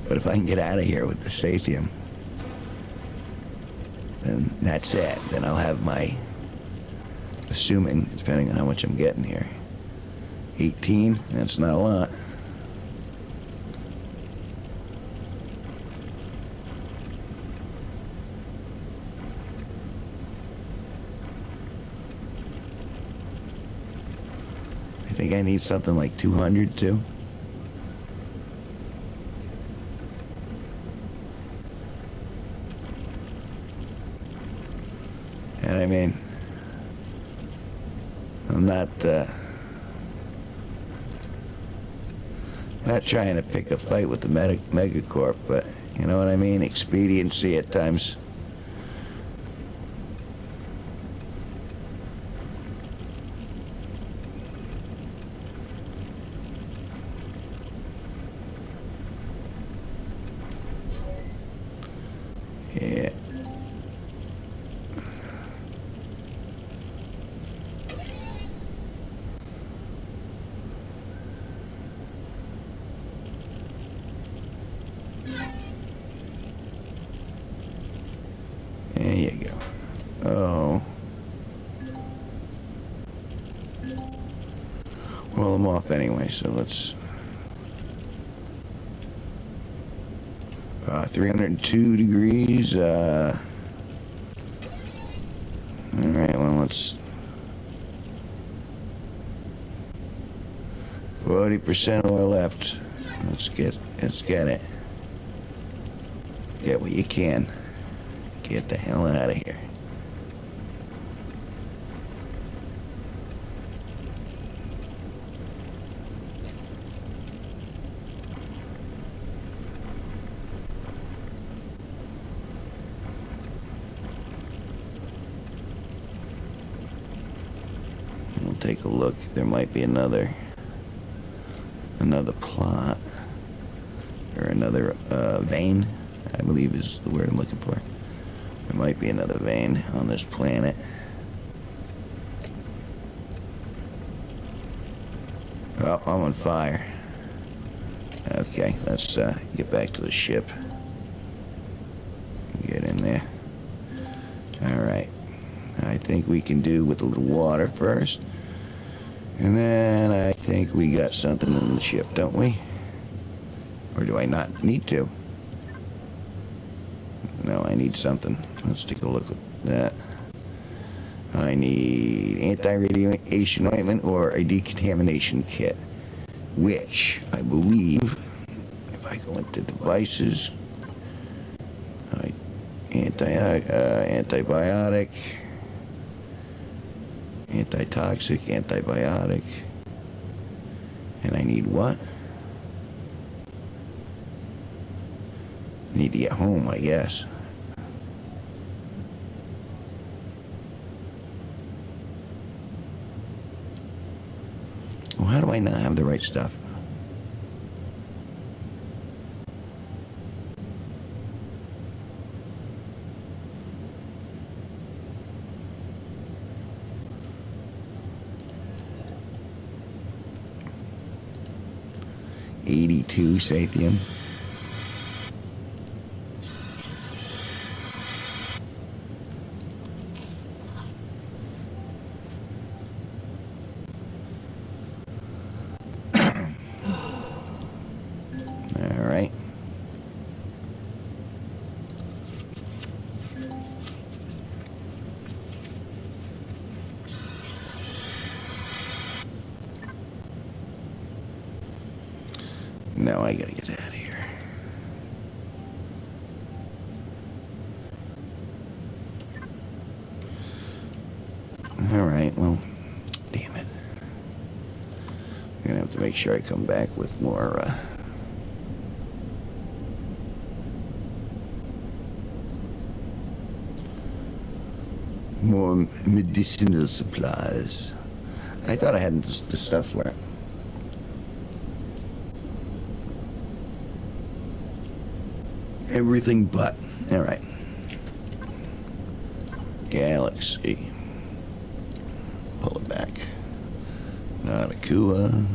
if I can get out of here with the Sathium, then that's it. Then I'll have my, assuming, depending on how much I'm getting here, 18, that's not a lot. I think I need something like 200 too. And I mean, I'm not trying to pick a fight with the Megacorp, but you know what I mean? Expediency at times. Yeah. There you go. Oh. Well, I'm off anyway, so let's... 302 degrees, Alright, well, let's... 40% oil left. Let's get it. Get what you can. Get the hell out of here. We'll take a look. There might be another plot or another vein, I believe is the word I'm looking for. There might be another vein on this planet. Oh, I'm on fire. Okay, let's get back to the ship. Get in there. Alright. I think we can do with a little water first. And then I think we got something in the ship, don't we? Or do I not need to? No, I need something. Let's take a look at that. I need anti-radiation ointment or a decontamination kit, which I believe, if I go into devices, antibiotic, antitoxic, antibiotic, and I need what? Need to get home, I guess. Well, how do I not have the right stuff? $82 Sathium. Alright. Now I gotta get out of here. Alright, well, damn it. I'm gonna have to make sure I come back with more, More medicinal supplies. I thought I had the stuff for it. Everything but. All right. Galaxy. Pull it back. Nauticua.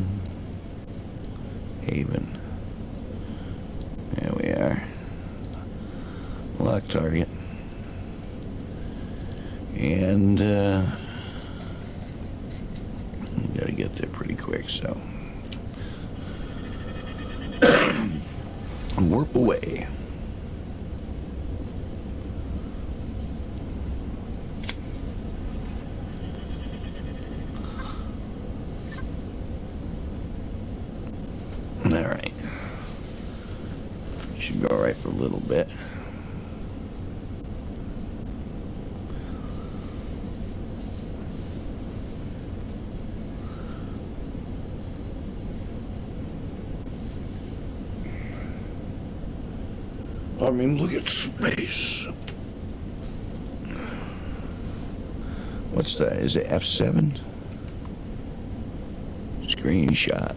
Haven. There we are. Lock target. And, we gotta get there pretty quick, so. Warp away. Alright. Should go alright for a little bit. I mean, look at space. What's that? Is it F7? Screenshot.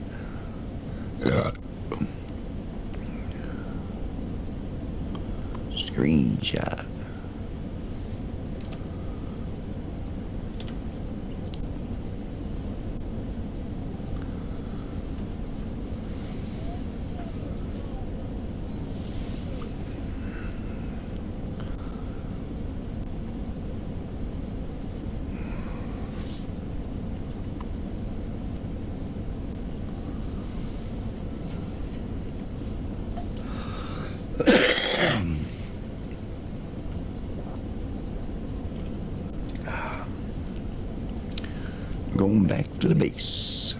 Screenshot. Going back to the base.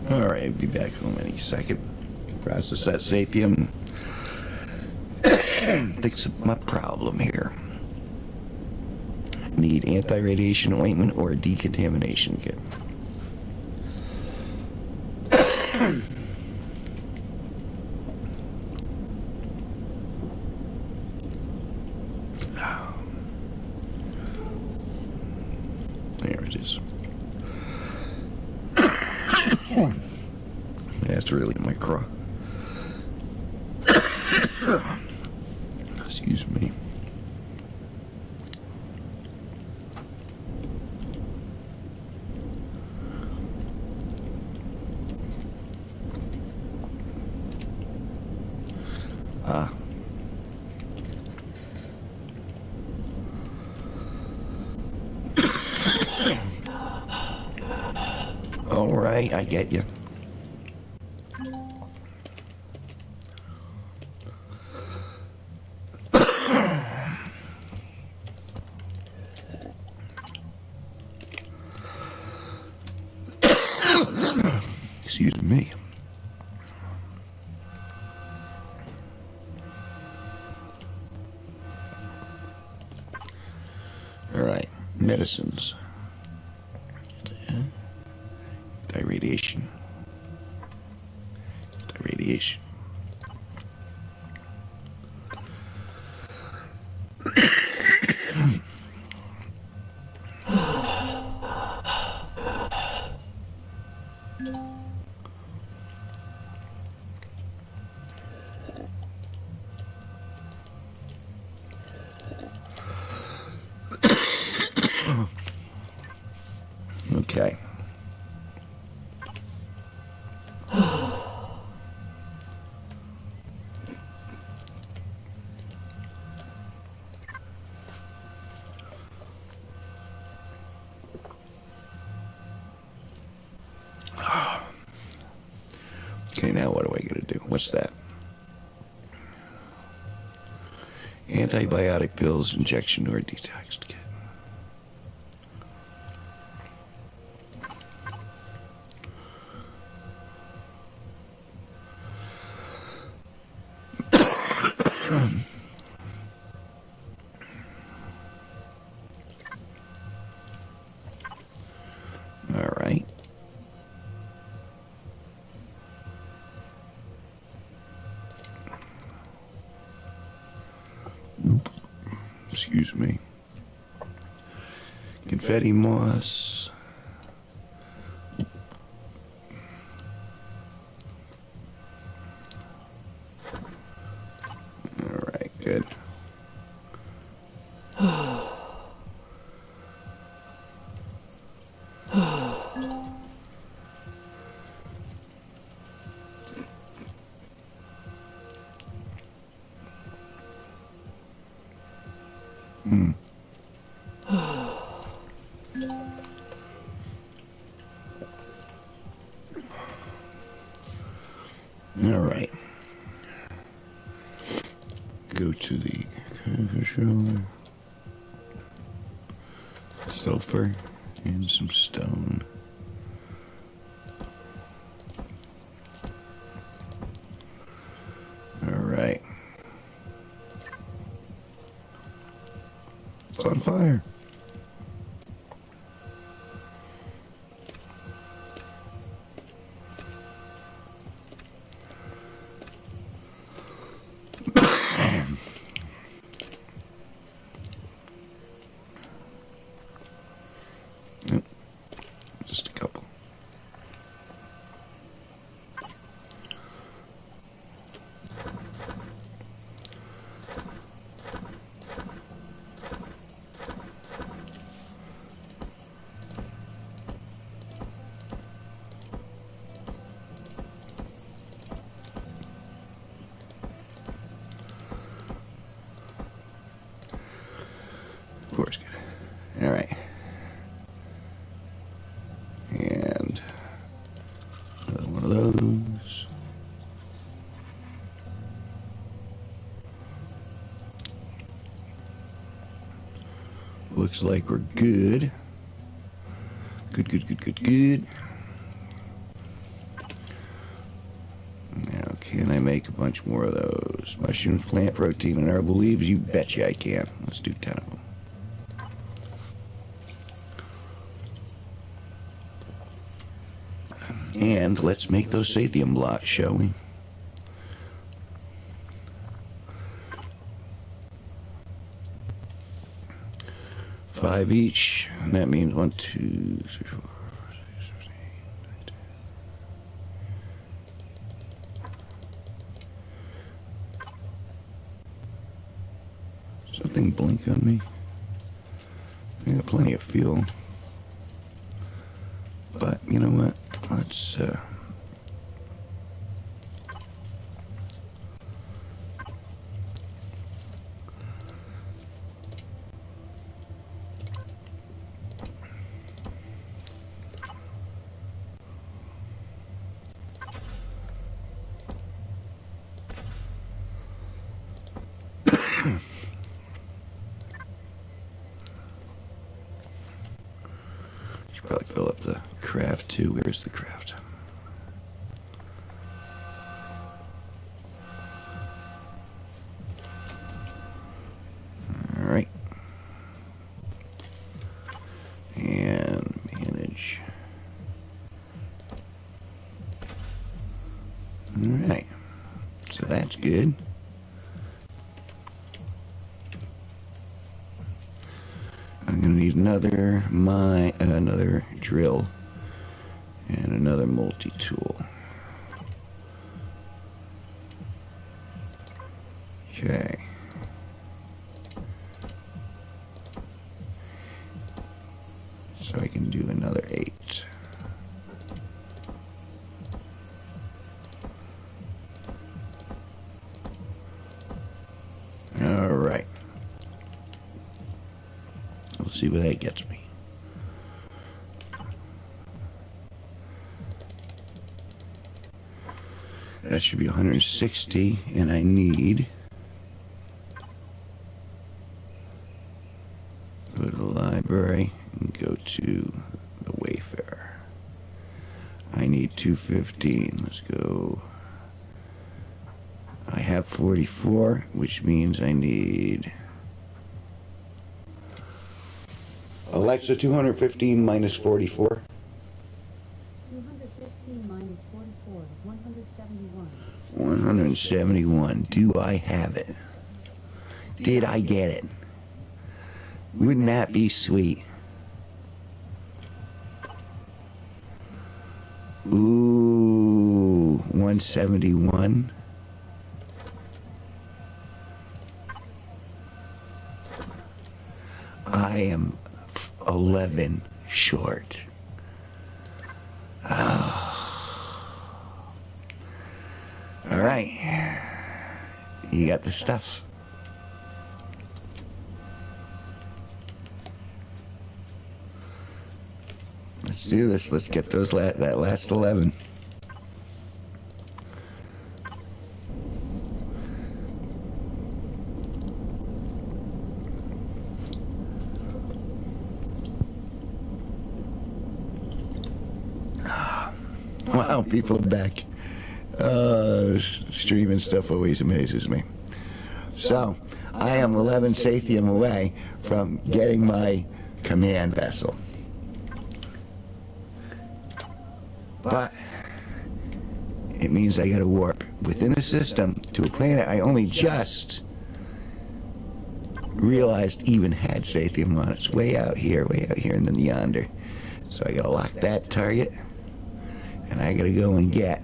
All right, be back home any second. Process that sapien. Fix up my problem here. Need anti-radiation ointment or a decontamination kit. There it is. That's really my craw. Excuse me. All right, I get you. Excuse me. All right, medicines. Radiation. Radiation. Okay. Okay, now what do I gotta do? What's that? Antibiotic pills, injection, or detox kit. Excuse me. Confetti moss. Alright, good. Alright. Go to the controller. Sulfur and some stone. Alright. It's on fire. Yep. Just a couple. Of course, good. All right. And another one of those. Looks like we're good. Good. Now, can I make a bunch more of those? Mushrooms, plant protein, and herbal leaves? You betcha I can. Let's do 10 of them. And let's make those sadium blocks, shall we? Five each, and that means 1, 2, 3, 4, 5, 6, 7, 8, 9, 10. Something blink on me. I got plenty of fuel. But you know what? Let's should probably fill up the craft too. Where's the craft? All right. And manage. All right. So that's good. I'm gonna need another drill and another multi-tool. Okay. So I can do another 8. All right. We'll see where that gets me. That should be 160, and I need, go to the library and go to the Wayfarer. I need 215. Let's go. I have 44, which means I need, Alexa, 215 minus 44. 215 minus 44 is 171. 171. Do I have it? Did I get it? Wouldn't that be sweet? Ooh, 171. I am 11 short. All right. You got the stuff. Let's do this. Let's get those that last 11. Wow, people are back. Streaming stuff always amazes me. So, I am 11 Sathium away from getting my command vessel. But it means I gotta warp within the system to a planet I only just realized even had Sathium on it. It's way out here in the yonder. So I gotta lock that target, and I gotta go and get.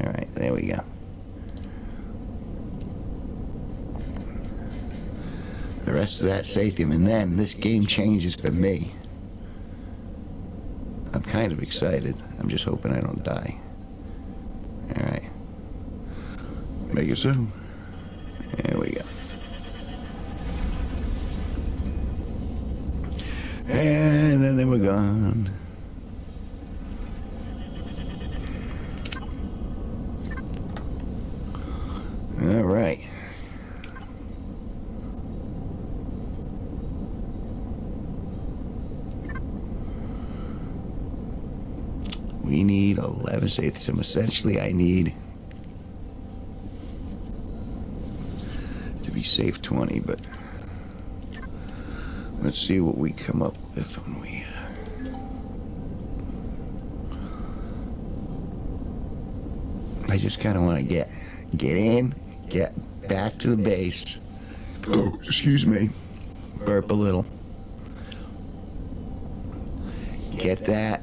All right, there we go. The rest of that Sathium, and then this game changes for me. I'm kind of excited. I'm just hoping I don't die. All right. Make it so. There we go. And then we're gone. All right. We need 11 Sathium. Essentially, I need to be safe 20, but let's see what we come up with when we. I just kind of want to get in, get back to the base. Oh, excuse me. Burp a little. Get that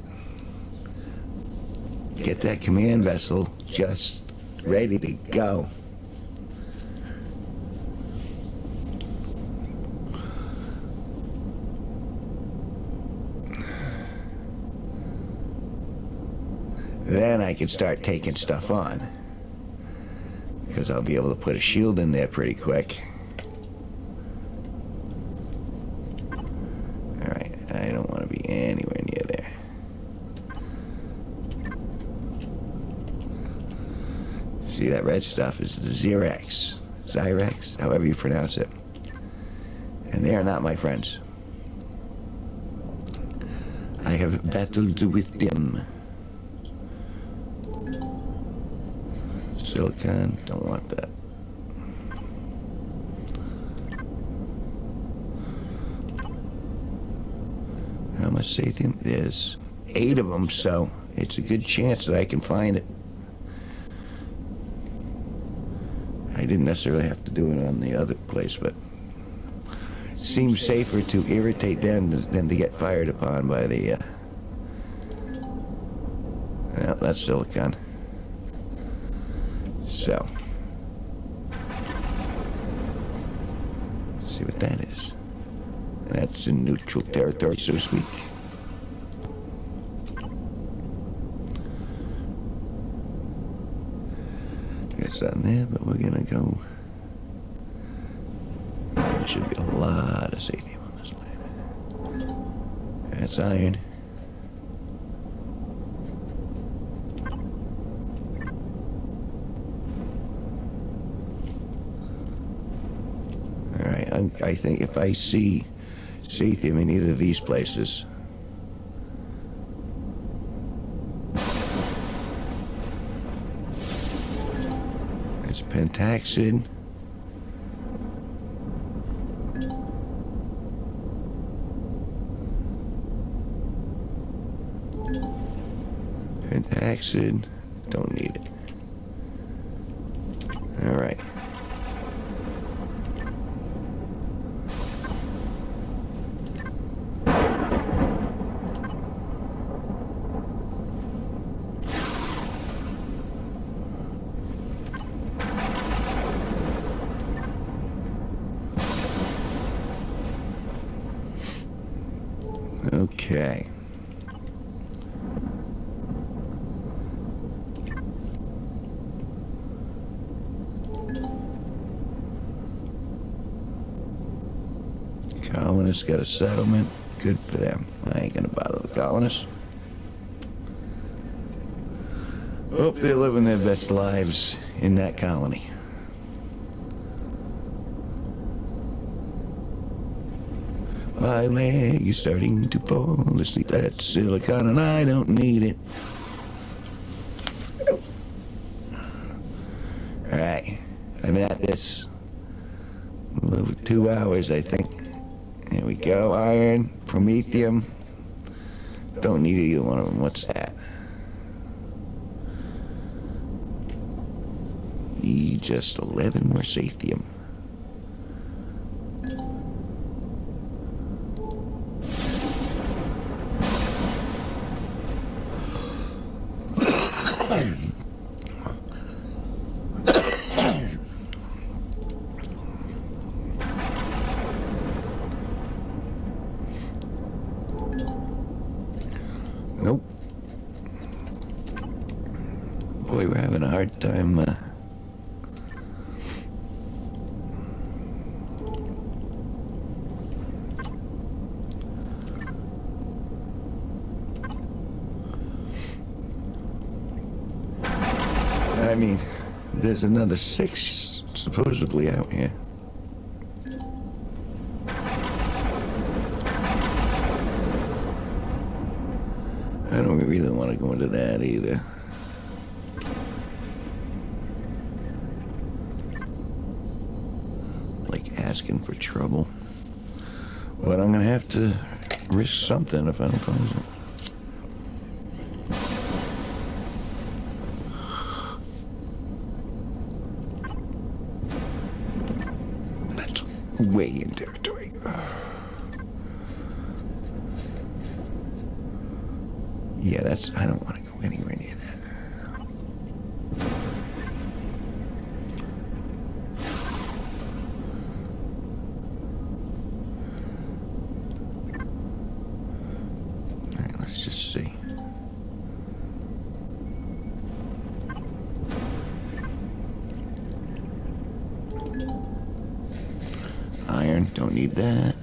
command vessel just ready to go. Then I can start taking stuff on, because I'll be able to put a shield in there pretty quick. Alright, I don't want to be anywhere near there. See, that red stuff is the Zyrex, however you pronounce it. And they are not my friends. I have battled with them. Silicon, don't want that. How much Sathium? There's 8 of them, so it's a good chance that I can find it. I didn't necessarily have to do it on the other place, but it seems safer to irritate them than to get fired upon by the, well, that's silicon. So, see what that is. That's in neutral territory, so to speak. It's on there, but we're gonna go. There should be a lot of Sathium on this planet. That's iron. Alright, I think if I see Sathium in either of these places, it's pentaxid. Pentaxid, don't need it. All right. Okay. Colonists got a settlement. Good for them. I ain't gonna bother the colonists. Hope they're living their best lives in that colony. My leg is starting to fall asleep. That's silicon and I don't need it. Alright. I've been at this a little over 2 hours, I think. There we go. Iron, promethium. Don't need either one of them. What's that? Just 11 more sathium. Nope. Boy, we're having a hard time. I mean, there's another 6 supposedly out here. I don't really want to go into that either. Like asking for trouble. But I'm gonna have to risk something if I don't find it. That's way in territory. Yeah, I don't want to go anywhere near that. All right, let's just see. Iron, don't need that.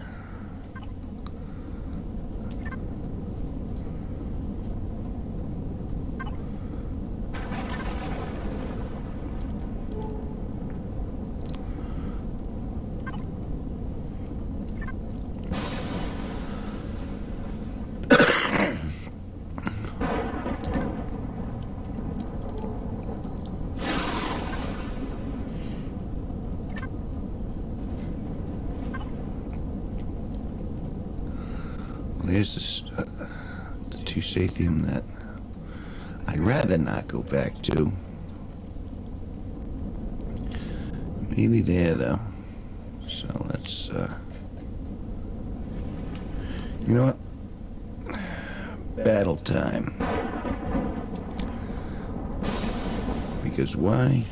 There's this, the 2 sathium that I'd rather not go back to. Maybe there, though. So let's, you know what? Battle time. Because why?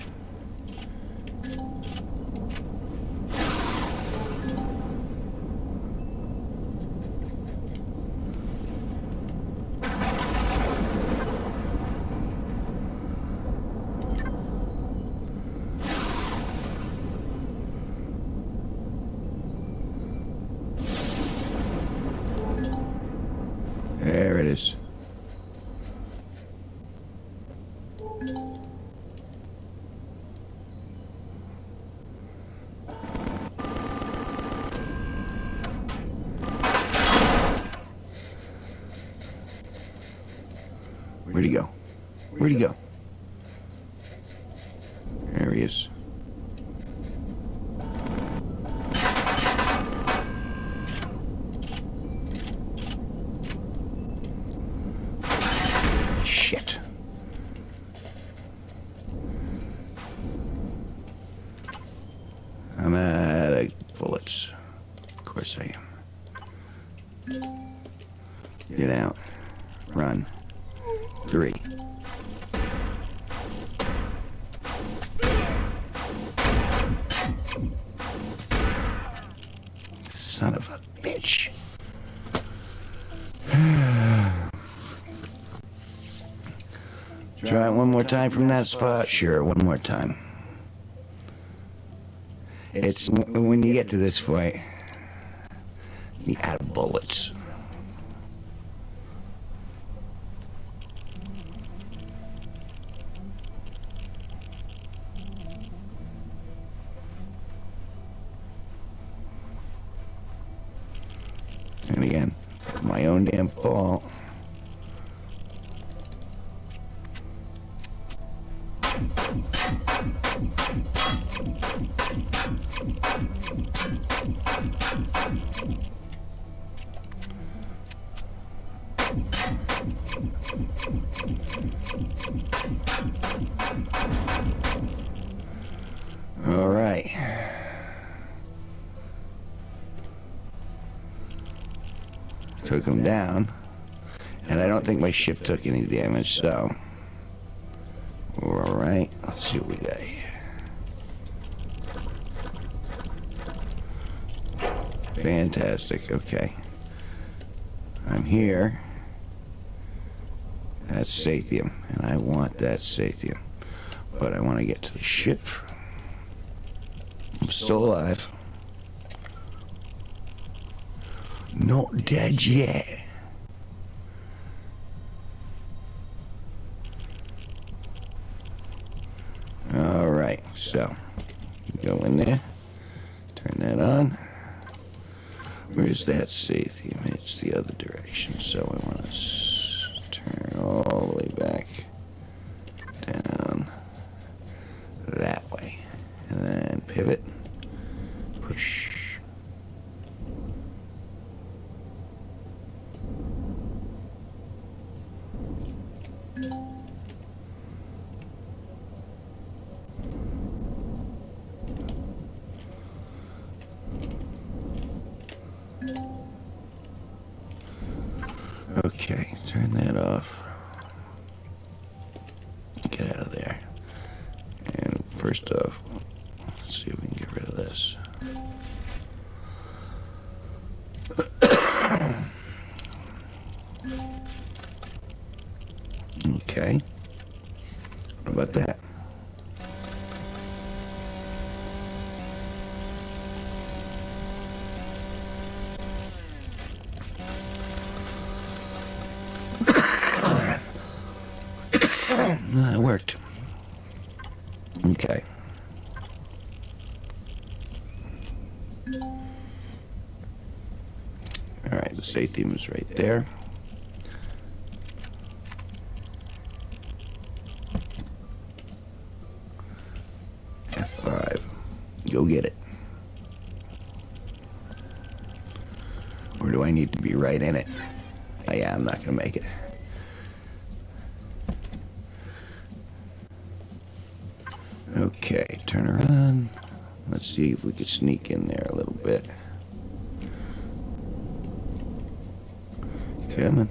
There it is. Where'd he go? Where'd he go? There he is. Shit. bullets. Of course I am. Get out. Run. 3. Son of a bitch. Try it one more time from that spot? Sure, one more time. It's when you get to this point, you out of bullets. And again, my own damn fault. All right. Took him down, and I don't think my ship took any damage, so we're all right. Let's see what we got here. Fantastic. Okay, I'm here. That's Sathium, and I want that Sathium, but I want to get to the ship. I'm still alive. Not dead yet. All right, so go in there, turn that on. Where's that Sathium? It's the other direction, so I want to turn all the way back down that way, and then pivot, push. Okay, turn that off. Get out of there. And first off, let's see if we can get rid of this. Okay. What about that? It worked. Okay. All right, the Sathium is right there. F5. Go get it. Or do I need to be right in it? Oh, yeah, I'm not going to make it. Okay, turn around. Let's see if we could sneak in there a little bit. Come on.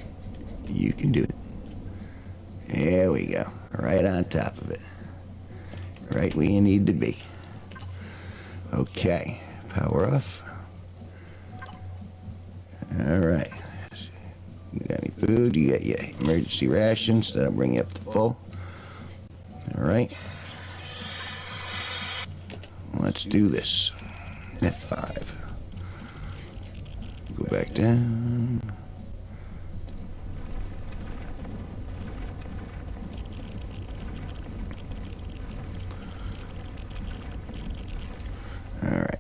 You can do it. There we go. Right on top of it. Right where you need to be. Okay, power off. All right. You got any food? You got your emergency rations. That'll bring you up to full. All right. Let's do this. F5. Go back down. All right.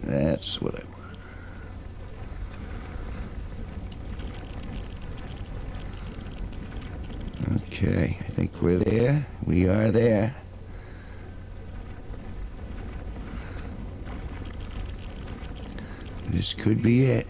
That's what I want. Okay, I think we're there. We are there. This could be it.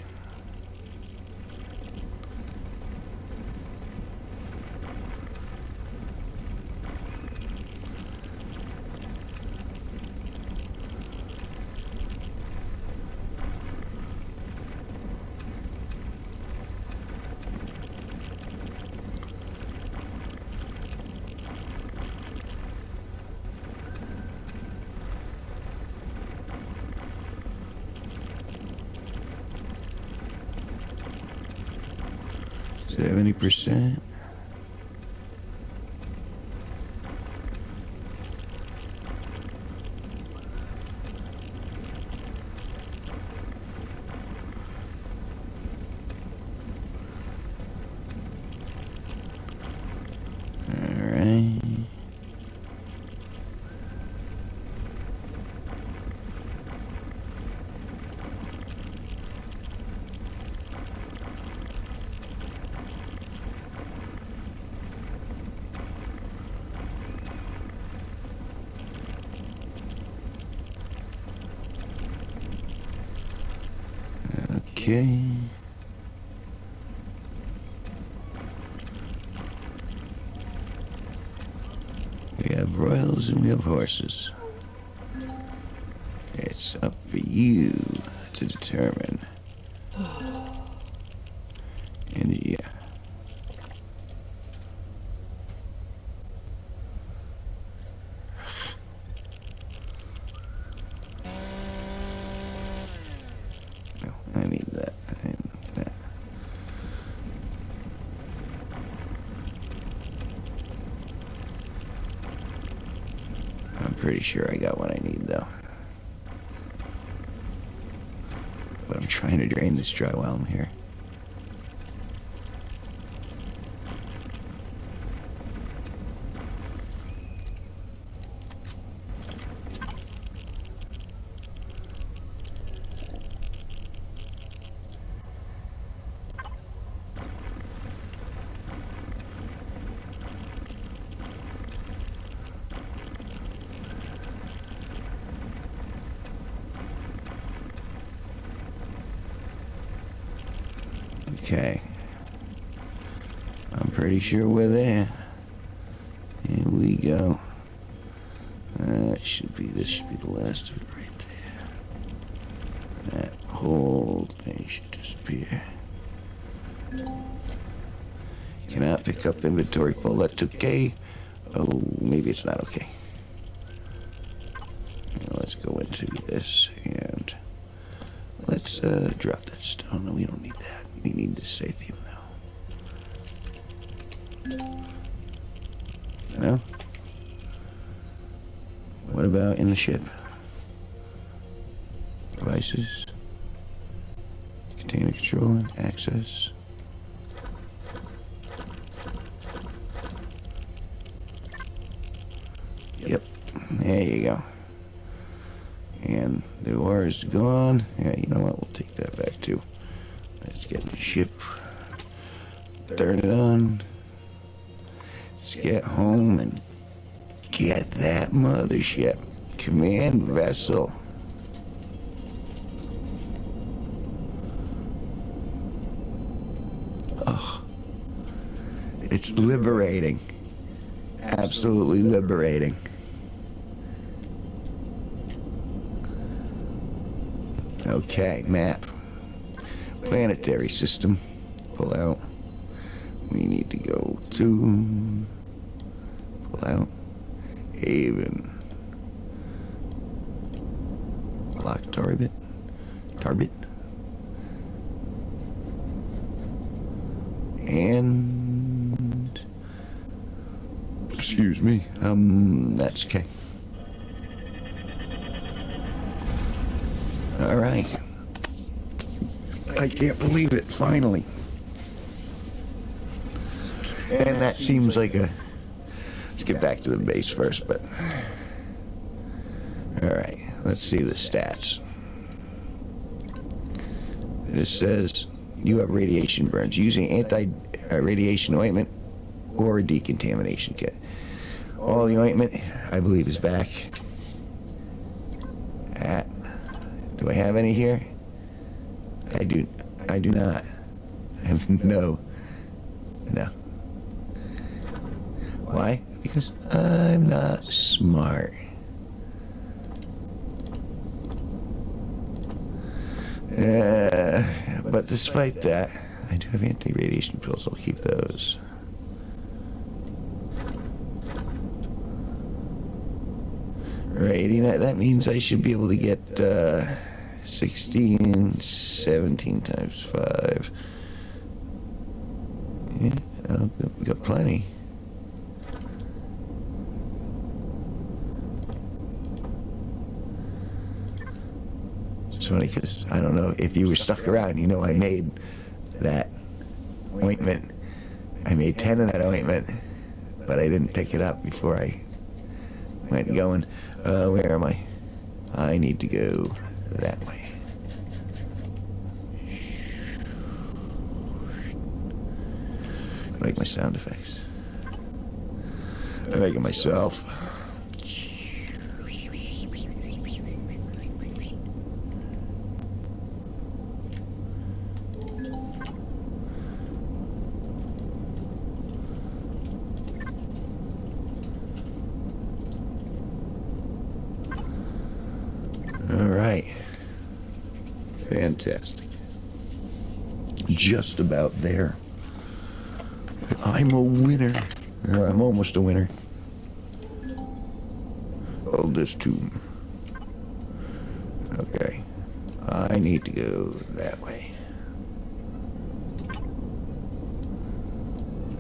%. All right. Okay. We have royals and we have horses. It's up for you to determine. And yeah. No, I need that. I need that. I'm pretty sure I got what I need, though. But I'm trying to drain this dry while I'm here. Okay. I'm pretty sure we're there. Here we go. This should be the last of it right there. That whole thing should disappear. Cannot pick up inventory full. That's okay. Oh, maybe it's not okay. Now let's go into this and let's drop that stone. No, we don't need that. We need to save him now. No? What about in the ship? Devices? Container controller? Access? Yep. There you go. And the ore is gone. Yeah, you know what? We'll take that back too. Let's get in the ship. Turn it on. Let's get home and get that mothership. Command vessel. Oh. It's liberating. Absolutely liberating. Okay, map. Planetary system. Pull out. We need to go to... Pull out. Haven. Lock Tarbit. Tarbit. And... Excuse me. That's okay. All right. I can't believe it, finally. And that seems like a... Let's get back to the base first, but... All right, let's see the stats. This says you have radiation burns using anti-radiation ointment or a decontamination kit. All the ointment, I believe, is back at... Do I have any here? I do not. I have no. Why? Because I'm not smart. But despite that, I do have anti-radiation pills. I'll keep those. Right, that means I should be able to get 16, 17 times 5. Yeah, I've got plenty. It's funny because I don't know if you were stuck around. You know, I made that ointment. I made 10 of that ointment, but I didn't pick it up before I went going. Where am I? I need to go that way. Make my sound effects. I make it myself. All right. Fantastic. Just about there. I'm a winner. Or I'm almost a winner. Hold this tube. Okay. I need to go that way.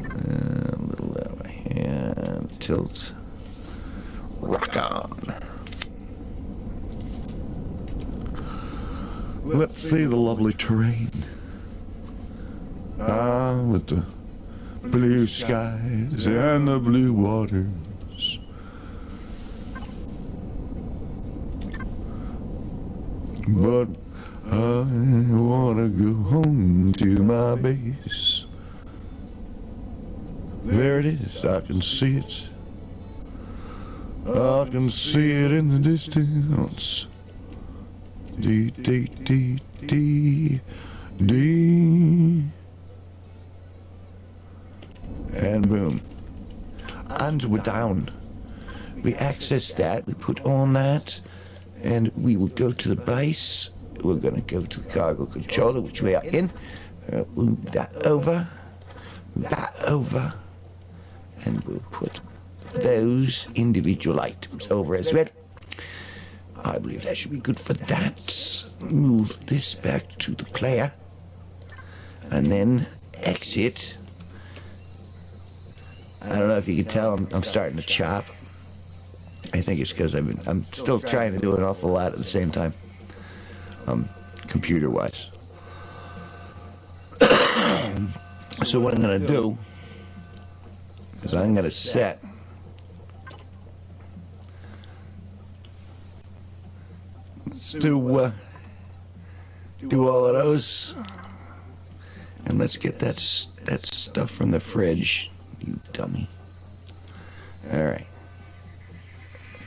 A little that way. And tilt. Rock on. Let's see the lovely terrain. With the blue skies and the blue waters. But I wanna go home to my base. There it is, I can see it. I can see it in the distance. Dee dee dee dee dee. And boom. And we're down. We access that, we put on that, and we will go to the base. We're going to go to the cargo controller, which we are in. Move that over. And we'll put those individual items over as well. I believe that should be good for that. Move this back to the player. And then exit. I don't know if you can tell, I'm starting to chop. I think it's because I'm still trying to do an awful lot at the same time. Computer-wise. So what I'm going to do is I'm going to set let's do all of those, and let's get that stuff from the fridge, you dummy. All right,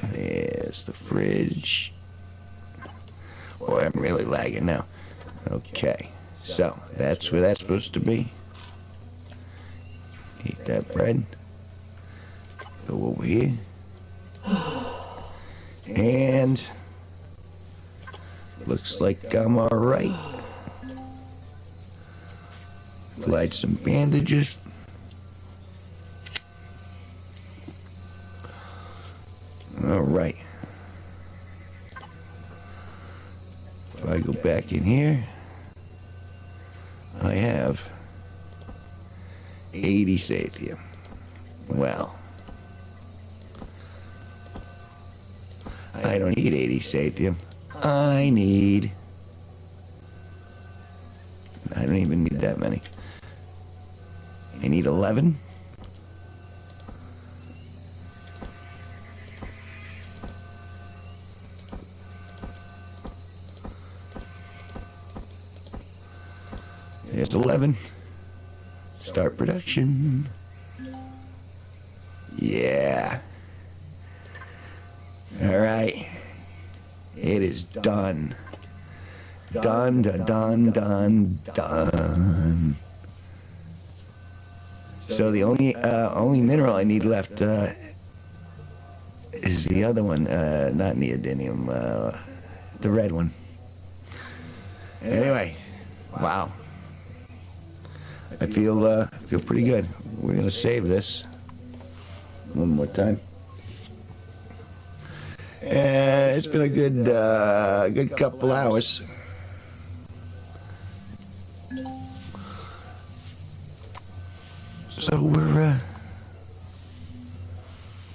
there's the fridge. Boy, I'm really lagging now. Okay, so that's where that's supposed to be. Eat that bread. Go over here. And looks like I'm all right. Applied some bandages. All right. If I go back in here, I have 80 sathium. Well, I don't need 80 sathium. I don't even need that many. I need 11. There's 11. Start production. Yeah. All right. It is done. Done, done, done, done, done. So the only mineral I need left is the other one, not neodymium, the red one. Anyway, wow. I feel pretty good. We're gonna save this one more time. And it's been a good couple hours. So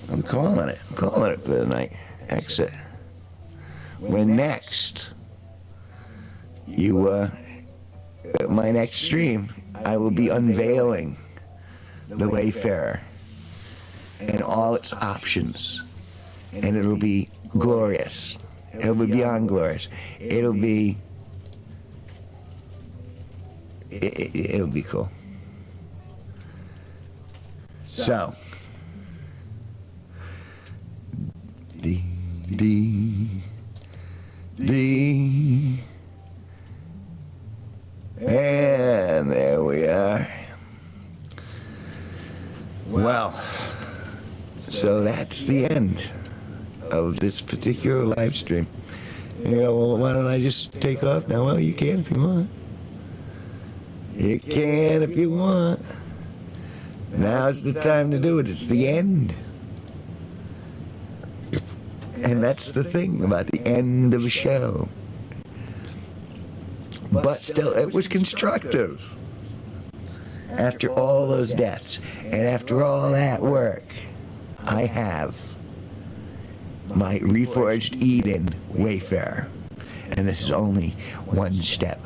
I'm calling it for the night. Exit. When next, my next stream, I will be unveiling the Wayfarer and all its options, and it'll be glorious. It'll be beyond glorious. It'll be cool. So, D, and there we are. Well, so that's the end of this particular live stream. You go, well, why don't I just take off now? Well, you can if you want. You can if you want. Now's the time to do it. It's the end. And that's the thing about the end of a show. But still, it was constructive. After all those deaths, and after all that work, I have my Reforged Eden Wayfarer. And this is only one step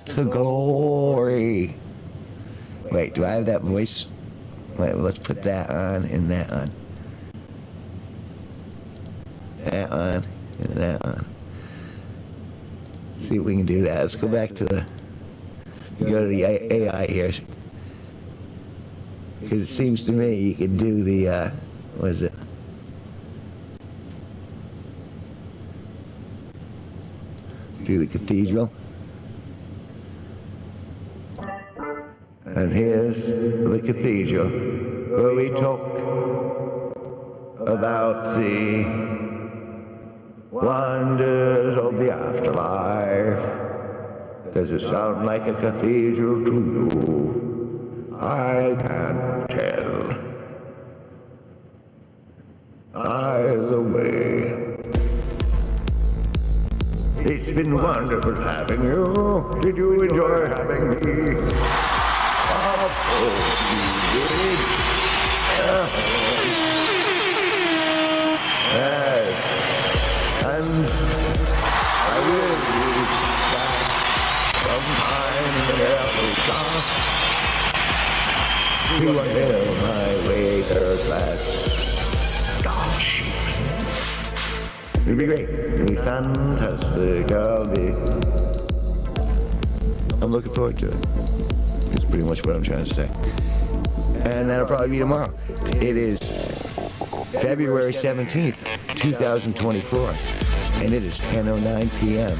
to glory. Wait, do I have that voice? Wait, well, let's put that on and that on. That on and that on. See if we can do that. Let's go back to go to the AI here. Because it seems to me you can do the, what is it? Do the cathedral. And here's the cathedral, where we talk about the wonders of the afterlife. Does it sound like a cathedral to you? I can't tell. Either way, it's been wonderful having you. Did you enjoy having me? Of course you did. Yes. And I will be back sometime in the near future to unveil my Wayfarer class. Gosh. It'll be great. It'll be fantastic. I'm looking forward to it. That's pretty much what I'm trying to say. And that'll probably be tomorrow. It is February 17th, 2024, and it is 10:09 p.m.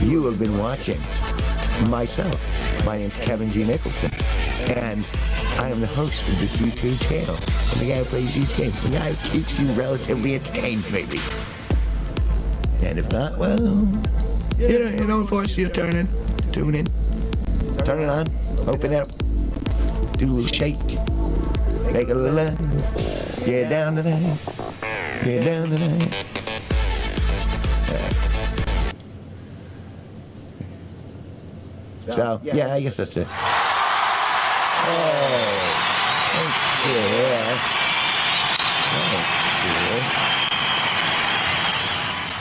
You have been watching myself. My name's Kevin G Nicholson, and I am the host of this YouTube channel. I'm the guy who plays these games, the guy who keeps you relatively entertained, maybe. And if not, well, it don't force you to tune in, turn it on, open it up, do a little shake, make a little love, get down tonight. So, yeah, I guess that's it. Hey, thank you.